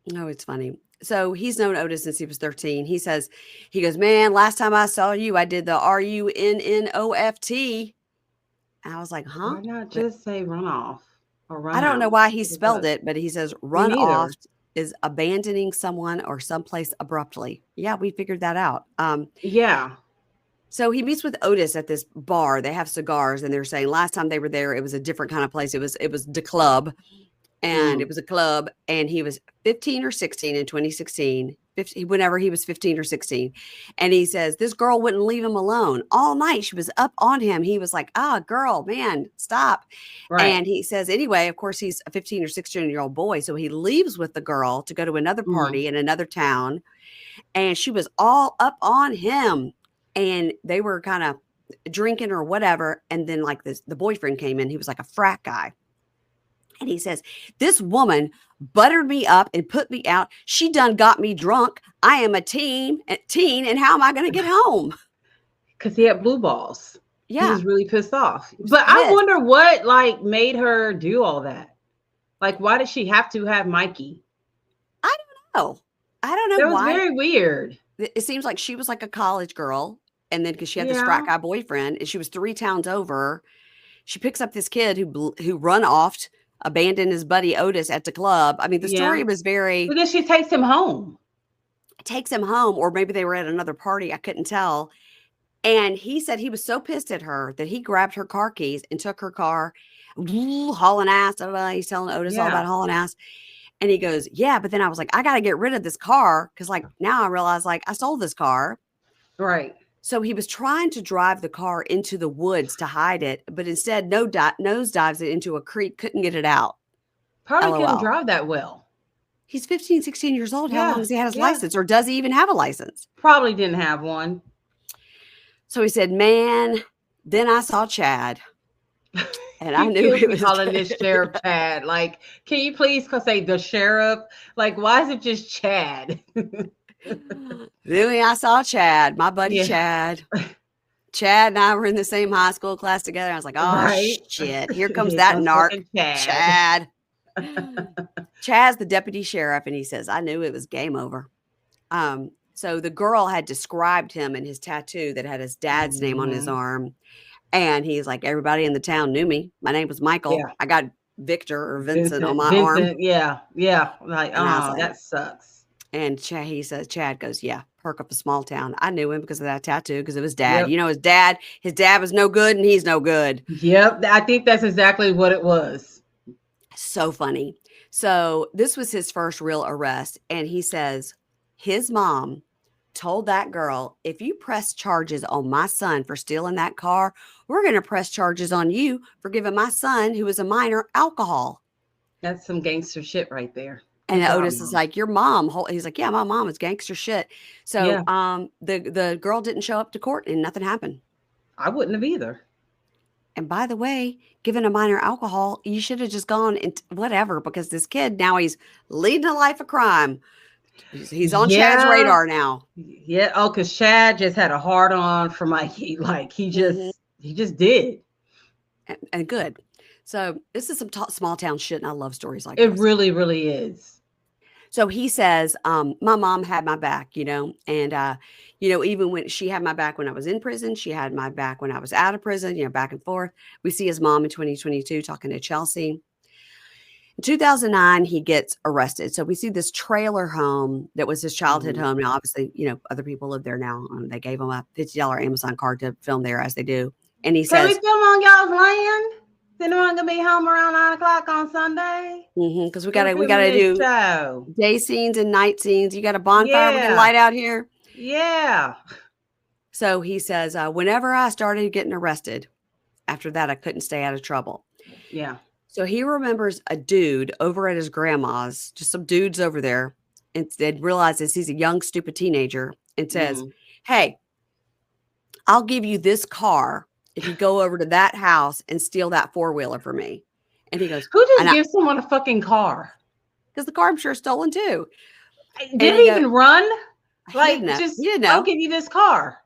No, it's funny. So he's known Otis since he was 13. He goes, man, last time I saw you, I did the RUNNOFT. And I was like, huh? Why not just say runoff or run I don't know out? why he spelled it, but he says run neither. off is abandoning someone or someplace abruptly. Yeah, we figured that out. Yeah. So he meets with Otis at this bar. They have cigars, and they're saying last time they were there, it was a different kind of place. It was the club. And it was a club, and he was 15 or 16 in 2016, whenever he was 15 or 16. And he says, this girl wouldn't leave him alone all night. She was up on him. He was like, girl, man, stop. Right. And he says, anyway, of course, he's a 15 or 16-year-old boy. So he leaves with the girl to go to another party in another town. And she was all up on him. And they were kind of drinking or whatever. And then like the boyfriend came in. He was like a frat guy. And he says, this woman buttered me up and put me out. She done got me drunk. I am a teen. And how am I going to get home? Because he had blue balls. Yeah. He was really pissed off. But I wonder what like made her do all that. Like, why did she have to have Mikey? I don't know. That was very weird. It seems like she was like a college girl. And then because she had this frat guy boyfriend and she was 3 towns over, she picks up this kid who run off, abandoned his buddy Otis at the club. I mean, the story was very... Because she takes him home. Or maybe they were at another party. I couldn't tell. And he said he was so pissed at her that he grabbed her car keys and took her car, hauling ass. He's telling Otis all about hauling ass. And he goes, yeah, but then I was like, I got to get rid of this car. Because like now I realize like I sold this car. Right. So he was trying to drive the car into the woods to hide it, but instead nose dives it into a creek, couldn't get it out. Probably couldn't drive that well. He's 15, 16 years old. How long has he had his license? Or does he even have a license? Probably didn't have one. So he said, man, then I saw Chad. And I knew it was calling this sheriff Chad. Like, can you please say the sheriff? Like, why is it just Chad? Then I saw Chad, my buddy Chad. Chad and I were in the same high school class together. I was like, oh, shit. Here comes that narc. Chad. Chad's the deputy sheriff. And he says, I knew it was game over. So the girl had described him and his tattoo that had his dad's name on his arm. And he's like, everybody in the town knew me. My name was Michael. Yeah. I got Victor or Vincent on my arm. Yeah. Like, that sucks. And Chad goes, yeah, perk up a small town. I knew him because of that tattoo, because of his dad. Yep. You know, his dad was no good and he's no good. Yep. I think that's exactly what it was. So funny. So this was his first real arrest. And he says his mom told that girl, if you press charges on my son for stealing that car, we're going to press charges on you for giving my son, who is a minor, alcohol. That's some gangster shit right there. And Otis is like, your mom. He's like, yeah, my mom is gangster shit. So the girl didn't show up to court and nothing happened. I wouldn't have either. And by the way, given a minor alcohol, you should have just gone and whatever, because this kid now he's leading a life of crime. He's on Chad's Yeah. radar now. Yeah. Oh, because Chad just had a hard on for Mikey. Like he just did. And good. So this is some small town shit, and I love stories like It this. really, really is. So he says, my mom had my back, and, even when she had my back when I was in prison, she had my back when I was out of prison, back and forth. We see his mom in 2022 talking to Chelsea. In 2009, he gets arrested. So we see this trailer home that was his childhood home. Now, obviously, other people live there now. They gave him a $50 Amazon card to film there, as they do. And he Can we says, film on y'all's land? Is anyone gonna be home around 9:00 on Sunday? because we gotta do show. day scenes and night scenes. You got a bonfire we can Yeah. light out here. Yeah. So he says, whenever I started getting arrested, after that, I couldn't stay out of trouble. Yeah. So he remembers a dude over at his grandma's, just some dudes over there, and realizes he's a young, stupid teenager, and says, hey, I'll give you this car if you go over to that house and steal that four-wheeler for me. And he goes, who just gives someone a fucking car? Because the car, I'm sure, is stolen too. Did he even run? Like, just, I'll give you this car.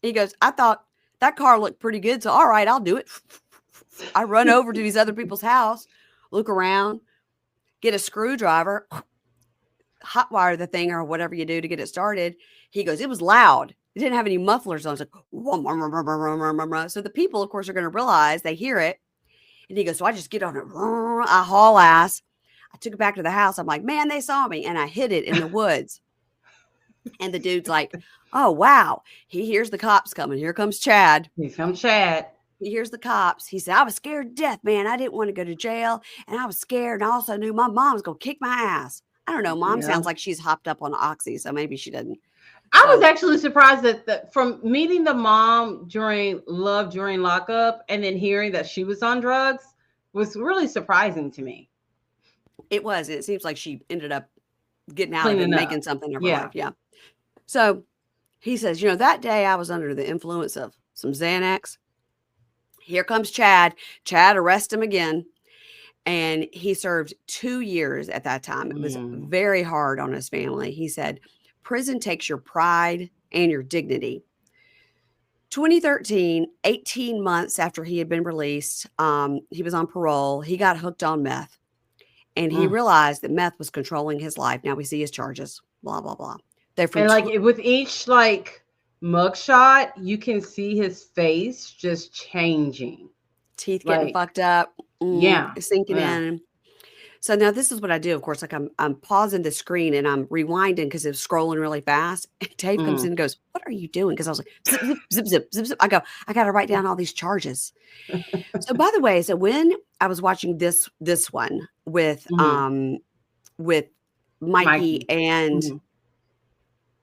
He goes, I thought that car looked pretty good. So, all right, I'll do it. I run over to these other people's house, look around, get a screwdriver, hotwire the thing or whatever you do to get it started. He goes, it was loud. It didn't have any mufflers on. It's like, so the people, of course, are going to realize, they hear it. And he goes, so I just get on it. I haul ass. I took it back to the house. I'm like, man, they saw me. And I hid it in the woods. And the dude's like, oh, wow. He hears the cops coming. Here comes Chad. Here comes Chad. He hears the cops. He said, I was scared to death, man. I didn't want to go to jail. And I was scared. And I also knew my mom was going to kick my ass. I don't know. Mom sounds like she's hopped up on Oxy. So maybe she doesn't. I was actually surprised that from meeting the mom during Lockup and then hearing that she was on drugs was really surprising to me. It was. It seems like she ended up getting out of it and making something of her life. Yeah. So he says, that day I was under the influence of some Xanax. Here comes Chad. Chad arrests him again. And he served 2 years at that time. It was very hard on his family. He said, prison takes your pride and your dignity. 2013, 18 months after he had been released, he was on parole. He got hooked on meth. And he realized that meth was controlling his life. Now we see his charges, blah, blah, blah. They're from with each mugshot, you can see his face just changing. Teeth getting fucked up. Sinking in. So now this is what I do. Of course, I'm pausing the screen and I'm rewinding because it's scrolling really fast. And Dave comes in and goes, what are you doing? Because I was like, zip, zip, zip, zip, zip, zip. I go, I got to write down all these charges. So by the way, when I was watching this one with Mikey and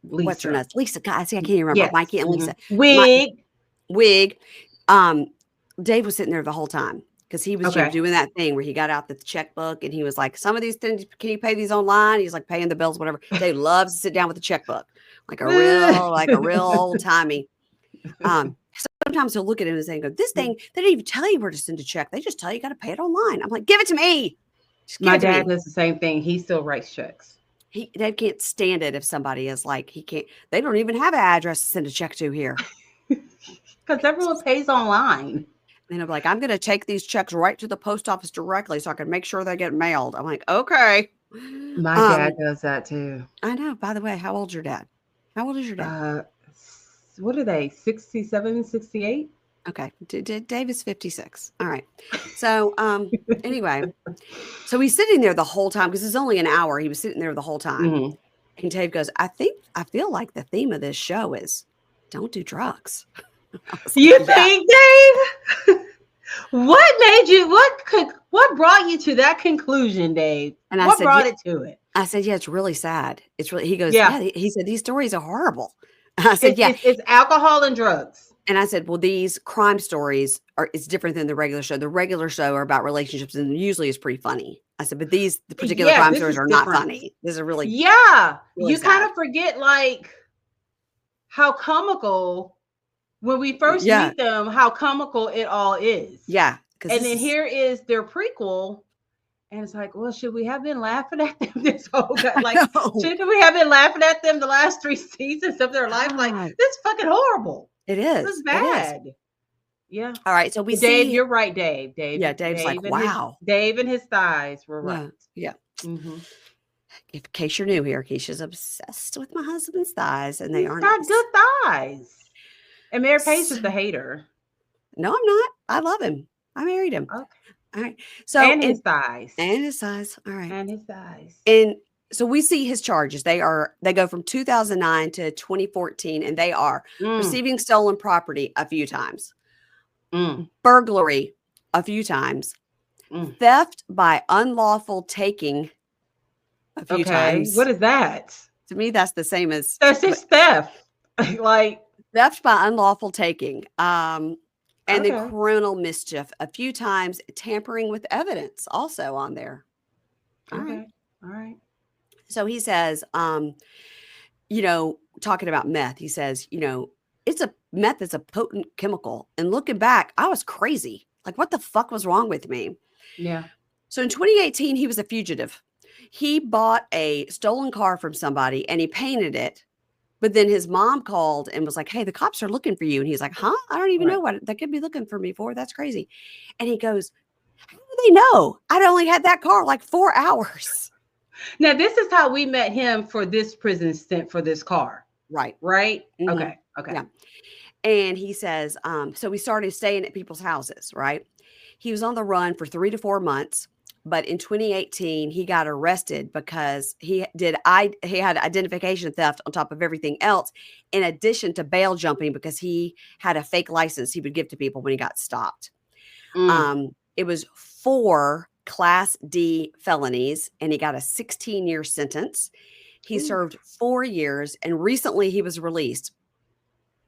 Lisa. What's her name? Lisa. God, see, I can't even remember. Yes. Mikey and Lisa. Wig. Dave was sitting there the whole time. Because he was doing that thing where he got out the checkbook and he was like, some of these things, can you pay these online? He's like paying the bills, whatever. Dave loves to sit down with the checkbook, like a real old timey. Sometimes he'll look at him and say, go, this thing, they didn't even tell you where to send a check. They just tell you got to pay it online. I'm like, give it to me. My dad does the same thing. He still writes checks. Dad can't stand it if somebody is like, they don't even have an address to send a check to here. Because everyone pays online. And I'm like, I'm going to take these checks right to the post office directly so I can make sure they get mailed. I'm like, okay. My dad does that too. I know. By the way, how old's your dad? How old is your dad? What are they? 67, 68? Okay. Dave is 56. All right. So anyway, so he's sitting there the whole time because it's only an hour. He was sitting there the whole time. And Dave goes, I feel like the theme of this show is don't do drugs. You think, Dave? What brought you to that conclusion, Dave? And what brought it to it? I said, yeah, it's really sad. It's really, he goes, yeah. He said, these stories are horrible. I said, it's alcohol and drugs. And I said, well, these crime stories it's different than the regular show. The regular show are about relationships and usually is pretty funny. I said, but these particular crime stories are not funny. These are really, really you kind of forget how comical when we first Yeah. meet them, how comical it all is. Yeah. And then here is their prequel. And it's like, well, should we have been laughing at them this whole time? Like, No. should we have been laughing at them the last 3 seasons of their life? Like, God. this is fucking horrible. It This is. is It is. bad. Yeah. All right. So we Dave, see. you're right, Dave. Dave, Yeah. Dave's like, and his, wow. Dave and his thighs were Yeah. right. Yeah. Mm-hmm. In case you're new here, Keisha's obsessed with my husband's thighs, and they He's are got nice. good thighs. And Mary Pace is the hater. No, I'm not. I love him. I married him. Okay. All right. So And his thighs. and his thighs. All right. And his thighs. And so we see his charges. They go from 2009 to 2014, and they are receiving stolen property a few times, burglary a few times, theft by unlawful taking a few times. What is that? To me, that's the same as That's just theft. Like theft by unlawful taking. And then criminal mischief a few times, tampering with evidence also on there. All right. So he says, talking about meth, he says, meth is a potent chemical. And looking back, I was crazy. Like, what the fuck was wrong with me? Yeah. So in 2018, he was a fugitive. He bought a stolen car from somebody and he painted it. But then his mom called and was like, hey, the cops are looking for you. And he's like, huh? I don't even know what they could be looking for me for. That's crazy. And he goes, how do they know? I'd only had that car like 4 hours. Now, this is how we met him for this prison stint for this car. Right. Mm-hmm. Okay. Yeah. And he says, so we started staying at people's houses, right? He was on the run for 3 to 4 months. But in 2018, he got arrested because he had identification theft on top of everything else, in addition to bail jumping because he had a fake license he would give to people when he got stopped. It was 4 Class D felonies, and he got a 16-year sentence. He served 4 years, and recently he was released.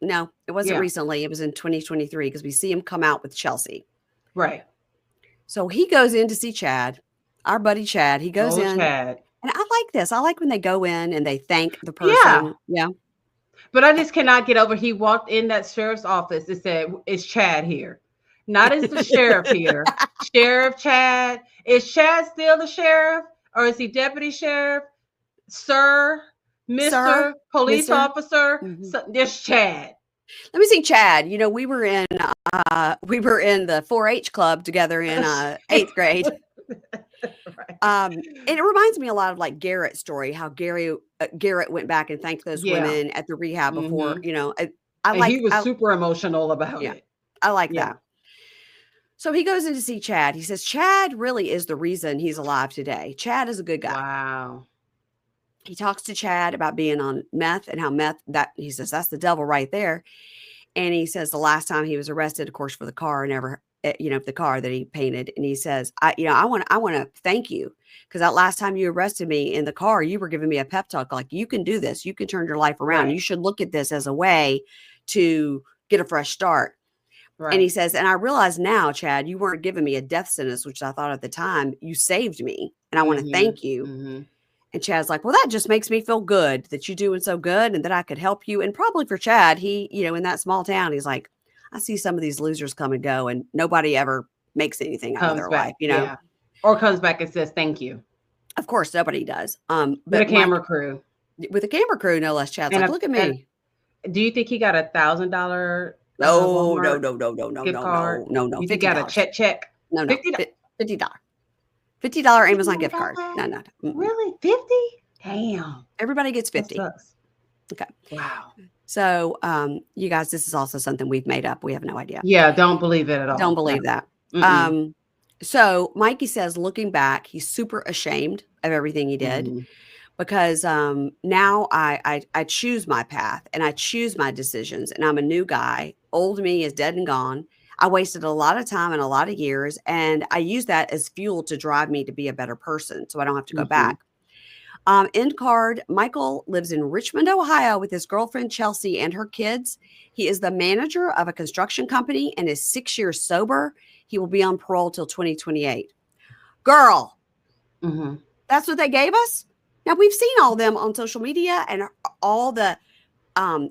No, it wasn't recently. It was in 2023 because we see him come out with Chelsea. Right. So he goes in to see Chad, our buddy Chad. He goes in. Chad. And I like this. I like when they go in and they thank the person. Yeah. But I just cannot get over. He walked in that sheriff's office and said, "Is Chad here?" Not as the sheriff here. Sheriff Chad. Is Chad still the sheriff? Or is he deputy sheriff? Sir, Mr. Police Officer? Mm-hmm. So, there's Chad. Let me see Chad. We were in the 4-H club together in 8th grade. And it reminds me a lot of like Garrett's story, how Garrett went back and thanked those women at the rehab before, he was super emotional about it. I like that. So he goes in to see Chad. He says, Chad really is the reason he's alive today. Chad is a good guy. Wow. He talks to Chad about being on meth and how he says, that's the devil right there. And he says the last time he was arrested, of course, for the car, the car that he painted. And he says, I want to thank you because that last time you arrested me in the car, you were giving me a pep talk. Like, you can do this. You can turn your life around. Right. You should look at this as a way to get a fresh start. Right. And he says, and I realize now, Chad, you weren't giving me a death sentence, which I thought at the time. You saved me. And I want to thank you. Mm-hmm. And Chad's like, well, that just makes me feel good that you're doing so good and that I could help you. And probably for Chad, he, in that small town, he's like, I see some of these losers come and go and nobody ever makes anything out of their life, Yeah. Or comes back and says, thank you. Of course, nobody does. But with a camera crew, no less. Chad's like, look at me. Do you think he got $1,000? No. Gift card? No. You think he got a check? No. $50. $50 Amazon gift card. No. Really? 50? Damn. Everybody gets 50. Okay. Wow. So, you guys, this is also something we've made up. We have no idea. Yeah. Don't believe it at all. Don't believe that. So Mikey says, looking back, he's super ashamed of everything he did because now I choose my path and I choose my decisions and I'm a new guy. Old me is dead and gone. I wasted a lot of time and a lot of years, and I use that as fuel to drive me to be a better person so I don't have to go back. End card, Michael lives in Richmond, Ohio with his girlfriend, Chelsea, and her kids. He is the manager of a construction company and is 6 years sober. He will be on parole till 2028. Girl, that's what they gave us? Now, we've seen all them on social media and all the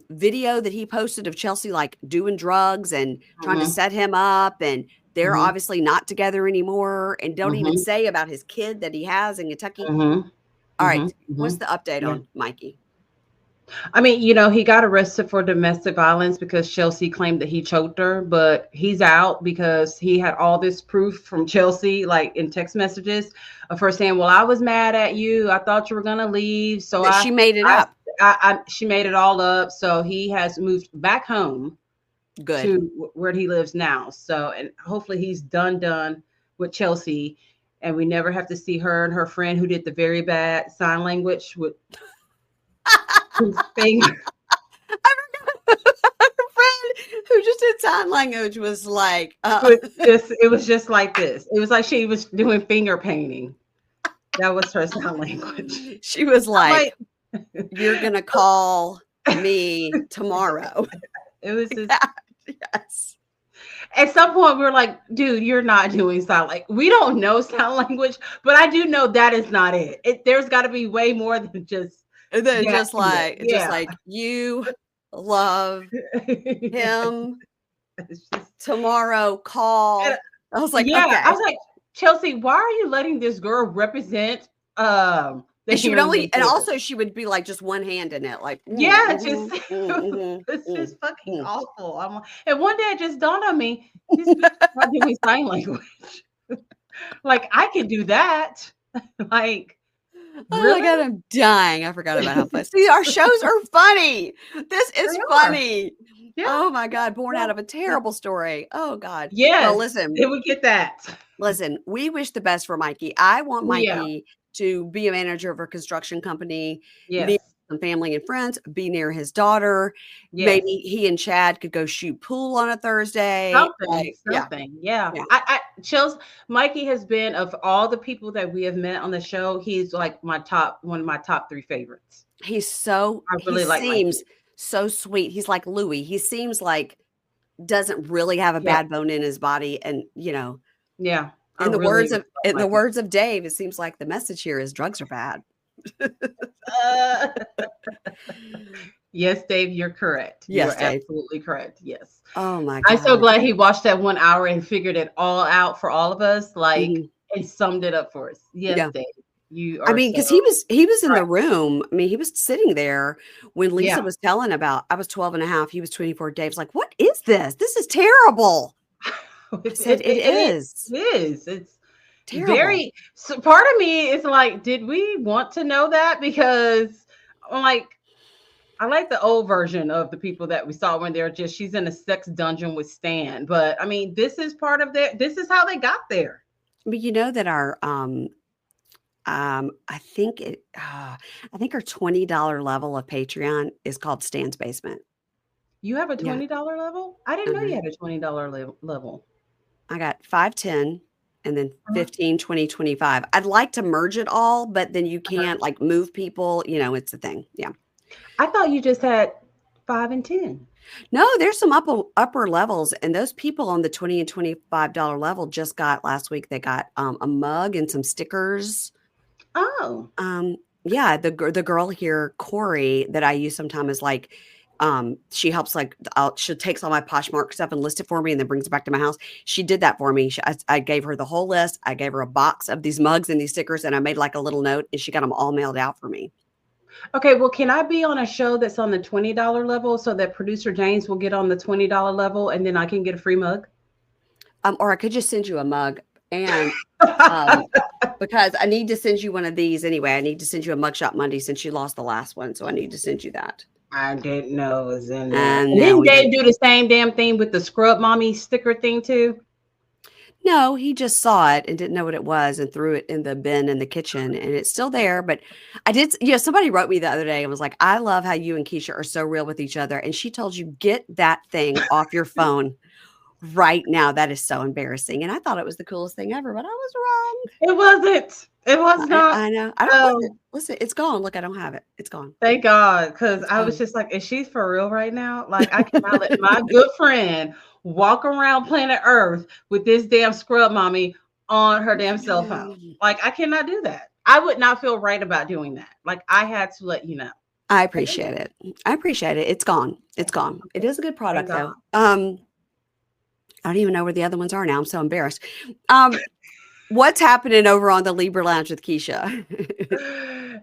video that he posted of Chelsea like doing drugs and trying to Mhm. set him up, and they're Mhm. obviously not together anymore, and don't even Mhm. say about his kid that he has in Kentucky. Mhm. All right, Mhm. what's Mhm. the update Yeah. on Mikey? I mean, he got arrested for domestic violence because Chelsea claimed that he choked her, but he's out because he had all this proof from Chelsea, like in text messages, of her saying, "Well, I was mad at you. I thought you were gonna leave, so That she made it up. she made it all up." So he has moved back home Good. to where he lives now. So, and hopefully he's done with Chelsea, and we never have to see her and her friend who did the very bad sign language with his finger. I forgot her friend who just did sign language was like, It was just like this. It was like she was doing finger painting. That was her sign language. she was I'm like, like, "You're gonna call me tomorrow." it was just Yes. at some point we were like, dude, you're not doing sign like we don't know sign language, but I do know that is not it. There's got to be way more than just And then that just to it. like, Yeah. you love him It's just tomorrow. and, Call. I was like, yeah, I okay. was like, Chelsea, why are you letting this girl represent the And she would human only, being and court? also she would be like just one hand in it, like, Yeah, just it's mm, just fucking mm. awful. And one day it just dawned on me, this bitch is not doing sign language. Like I could do that. Like, Oh my really? God, I'm dying. I forgot about how funny. See, our shows are funny. This is They are. funny. Yeah. Oh my God, born Yeah. out of a terrible story. Oh God. Well, Yes. listen, Did we get that? we wish the best for Mikey. I want Yeah. Mikey to be a manager of a construction company, meet Yes. some family and friends, be near his daughter. Yes. Maybe he and Chad could go shoot pool on a Thursday. Something, Like, yeah, something. Yeah. yeah. Chills. Mikey has been of all the people that we have met on the show, he's like one of my top three favorites. I He really like seems Mikey. so sweet. He's like Louis. He seems like doesn't really have a Yeah. bad bone in his body. And, Yeah. I in the really, words really of like Mikey. Dave, it seems like the message here is drugs are bad. Uh, yes, Dave, you're correct. You Yes, are Dave. absolutely correct. Yes. Oh my I'm so God. glad he watched that 1 hour and figured it all out for all of us, like, Mhm. and summed it up for us. Yes, Yeah. Dave, you I are mean, so because he was in right. the room. I mean, he was sitting there when Lisa Yeah. was telling about I was 12 and a half, he was 24. Dave's like, "What is this? This is terrible." I said, "It is It is. It's terrible." very, so part of me is like, did we want to know that? Because I'm like, I like the old version of the people that we saw when they're just she's in a sex dungeon with Stan. But I mean, this is part of this is how they got there. But you know that our I think our $20 level of Patreon is called Stan's Basement. You have a Yeah. $20 level? I didn't know you Uh-huh. had a $20 level. I got 5, 10, and then Uh-huh. 15, 20, 25. I'd like to merge it all, but then you Uh-huh. can't like move people, it's a thing. Yeah. I thought you just had 5 and 10. No, there's some upper levels, and those people on the $20 and $25 level just got last week. They got a mug and some stickers. Oh. Yeah, the girl here, Corey, that I use sometimes is like, she helps she takes all my Poshmark stuff and lists it for me and then brings it back to my house. She did that for me. I gave her the whole list. I gave her a box of these mugs and these stickers, and I made like a little note, and she got them all mailed out for me. Okay, well, can I be on a show that's on the $20 level so that producer James will get on the $20 level and then I can get a free mug? Or I could just send you a mug, and because I need to send you one of these anyway. I need to send you a Mugshot Monday since you lost the last one, so I need to send you that. I didn't know it was in there. And And now didn't we Dave do the same damn thing with the scrub mommy sticker thing too? No, he just saw it and didn't know what it was and threw it in the bin in the kitchen, and it's still there. But I did, somebody wrote me the other day and was like, "I love how you and Keisha are so real with each other." And she told you, "Get that thing off your phone right now. That is so embarrassing." And I thought it was the coolest thing ever, but I was wrong. It wasn't. It was not. I know. I don't listen. It's gone. Look, I don't have it. It's gone. Thank God, because It's I was gone. just like, is she for real right now? Like, I cannot let my good friend walk around planet Earth with this damn scrub mommy on her damn cell phone. Like, I cannot do that. I would not feel right about doing that. Like, I had to let you know. I appreciate it. I appreciate it. It's gone. It's gone. It is a good product Thank though. I don't even know where the other ones are now. I'm so embarrassed. What's happening over on the Libra Lounge with Keisha?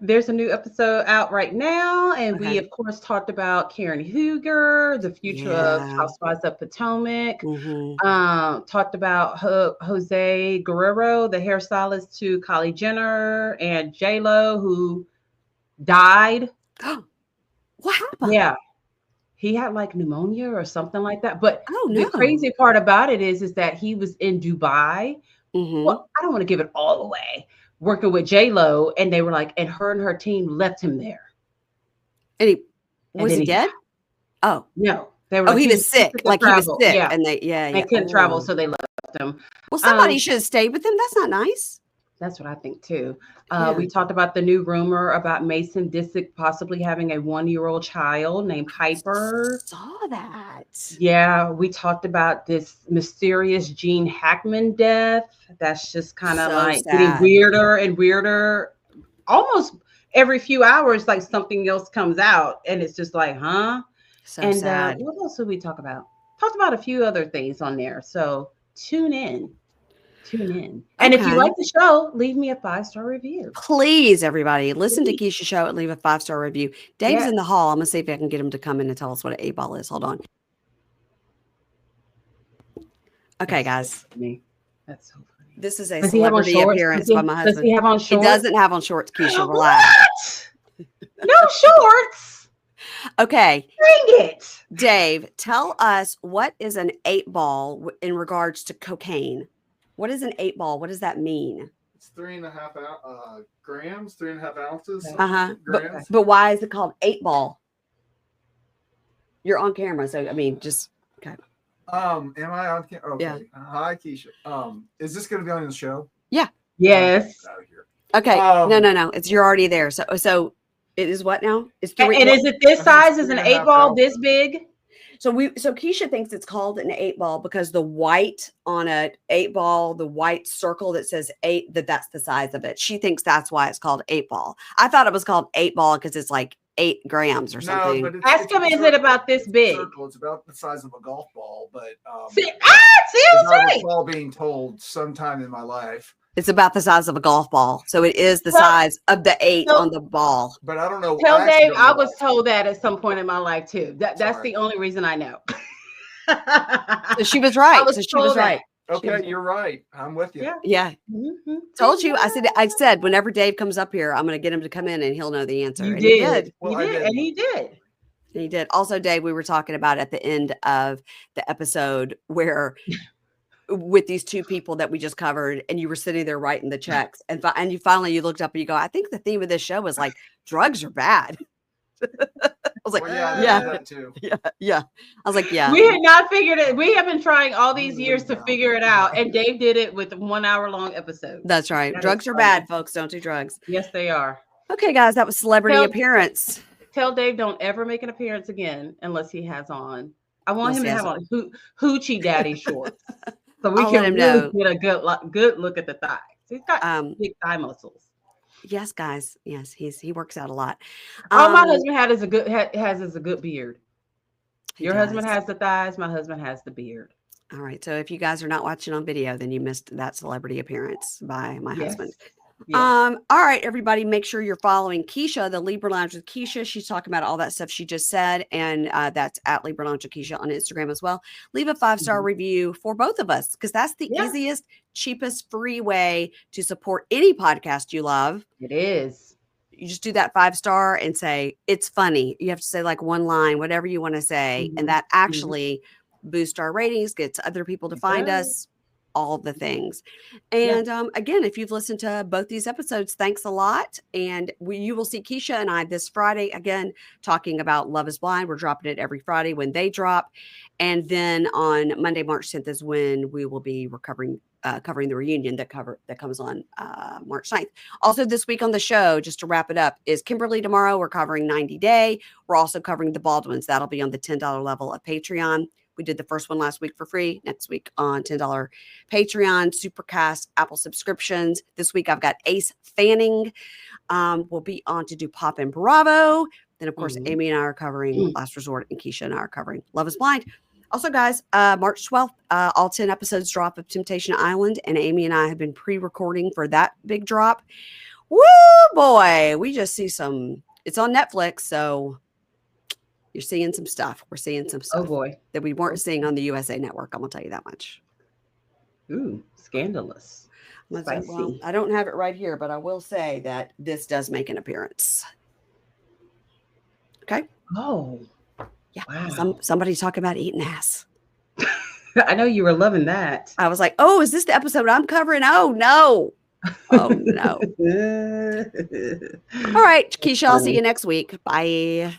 There's a new episode out right now, and we Okay. of course talked about Karen Huger, the future of Yeah. Housewives of Potomac. Mhm. Talked about Jose Guerrero, the hairstylist to Kylie Jenner, and J Lo, who died. What happened? Yeah, he had like pneumonia or something like that. But Oh the no. crazy part about it is that he was in Dubai. Mhm. Well, I don't want to give it all away. Working with J Lo, and they were like, and her and her team left him there. And And was then he dead? Oh. No, they were Oh, like, he was sick. Like he was travel. sick, Yeah, and they yeah. couldn't travel, Oh. so they left him. Well, somebody should have stayed with him. That's not nice. That's what I think too. Yeah. We talked about the new rumor about Mason Disick possibly having a 1-year-old child named Piper. Saw that. Yeah, we talked about this mysterious Gene Hackman death. That's just kind of So like sad. getting weirder and weirder. Almost every few hours, like something else comes out, and it's just like, huh? So sad. What else did we talk about? Talked about a few other things on there. So tune in. And if you Okay. like the show, leave me a 5-star review. Please, everybody, listen to Keisha's show and leave a 5-star review. Dave's Yes. in the hall. I'm gonna see if I can get him to come in and tell us what an 8-ball is. Hold on. Okay, guys. That's so funny. This is a Does he have on celebrity shorts? appearance by my husband. Does he have on He shorts? doesn't have on shorts, Keisha. Relax. What? No shorts. Okay. Dang it. Dave, tell us, what is an 8-ball in regards to cocaine? What is an 8-ball? What does that mean? It's 3.5 grams, 3.5 ounces. Uh-huh. Grams. But why is it called 8-ball? You're on camera, so I mean, just okay. Am I on camera? Okay. Yeah. Hi, Keisha. Is this going to be on the show? Yeah. Yes. Out of here. Okay. No. You're already there. So it is what now? It's 3. And is it this size? Is an 3.5 8-ball ounces. this big? So Keisha thinks it's called an 8-ball because the white on a 8-ball, the white circle that says 8, that's the size of it. She thinks that's why it's called 8-ball. I thought it was called 8-ball because it's like 8 grams or something. No, but Ask him, is it about this big? Circle. It's about the size of a golf ball, but See, I seriously? recall being told sometime in my life. It's about the size of a golf ball. So it is the size of the 8 on the ball. But I don't know. Tell actually Dave don't I know. was told that at some point in my life too. That's Sorry. the only reason I know. So she was right. I was So she was told right. Okay, you're right. I'm with you. Yeah. Yeah. Mm-hmm. Told you. I said whenever Dave comes up here, I'm going to get him to come in and he'll know the answer. You And did. he did. Well, You I did. did. And he did. He did. Also, Dave, we were talking about at the end of the episode where with these two people that we just covered, and you were sitting there writing the checks, and you finally looked up and you go, I think the theme of this show was like drugs are bad. I was like, Well, yeah, I yeah, did that too. yeah. I was like, yeah. We had not figured it. We have been trying all these years to figure it out. And Dave did it with a 1-hour-long episode. That's right. That Drugs is are funny. bad, folks. Don't do drugs. Yes, they are. Okay, guys, that was celebrity Tell- appearance. Tell Dave don't ever make an appearance again unless he has on. I want Unless him he to has have on hoochie daddy shorts. So we I'll let can him really know. get a good look at the thighs. He's got big thigh muscles. Yes, guys. Yes, he works out a lot. All my husband has is a good beard. He Your husband does. has the thighs. My husband has the beard. All right. So if you guys are not watching on video, then you missed that celebrity appearance by my Yes. husband. Yes. All right, everybody, make sure you're following Keisha, the Libra Lounge with Keisha. She's talking about all that stuff she just said, and that's at Libra Lounge with Keisha on Instagram as well. Leave a 5-star review for both of us because that's the easiest, cheapest, free way to support any podcast you love. It is. You just do that 5-star and say it's funny. You have to say like one line, whatever you want to say, and that actually boosts our ratings, gets other people to find us. All the things. And again, if you've listened to both these episodes, thanks a lot. And you will see Keisha and I this Friday again talking about Love is Blind. We're dropping it every Friday when they drop. And then on Monday, March 10th is when we will be covering the reunion that comes on March 9th. Also this week on the show, just to wrap it up, is Kimberly tomorrow. We're covering 90 Day. We're also covering the Baldwins. That'll be on the $10 level of Patreon. We did the first one last week for free. Next week on $10 Patreon, Supercast, Apple subscriptions. This week I've got Ace Fanning. We'll be on to do Pop and Bravo. Then, of course, Mhm. Amy and I are covering Last Resort, and Keisha and I are covering Love is Blind. Also, guys, March 12th, all 10 episodes drop of Temptation Island, and Amy and I have been pre-recording for that big drop. Woo, boy. We just see some, it's on Netflix, so you're seeing some stuff. We're seeing some Oh stuff boy. that we weren't seeing on the USA Network. I'm going to tell you that much. Ooh, scandalous. Well, Spicy. I don't have it right here, but I will say that this does make an appearance. Okay. Oh, Yeah. wow. Somebody talk about eating ass. I know you were loving that. I was like, oh, is this the episode I'm covering? Oh, no. Oh, no. All right, Keisha, I'll see you next week. Bye.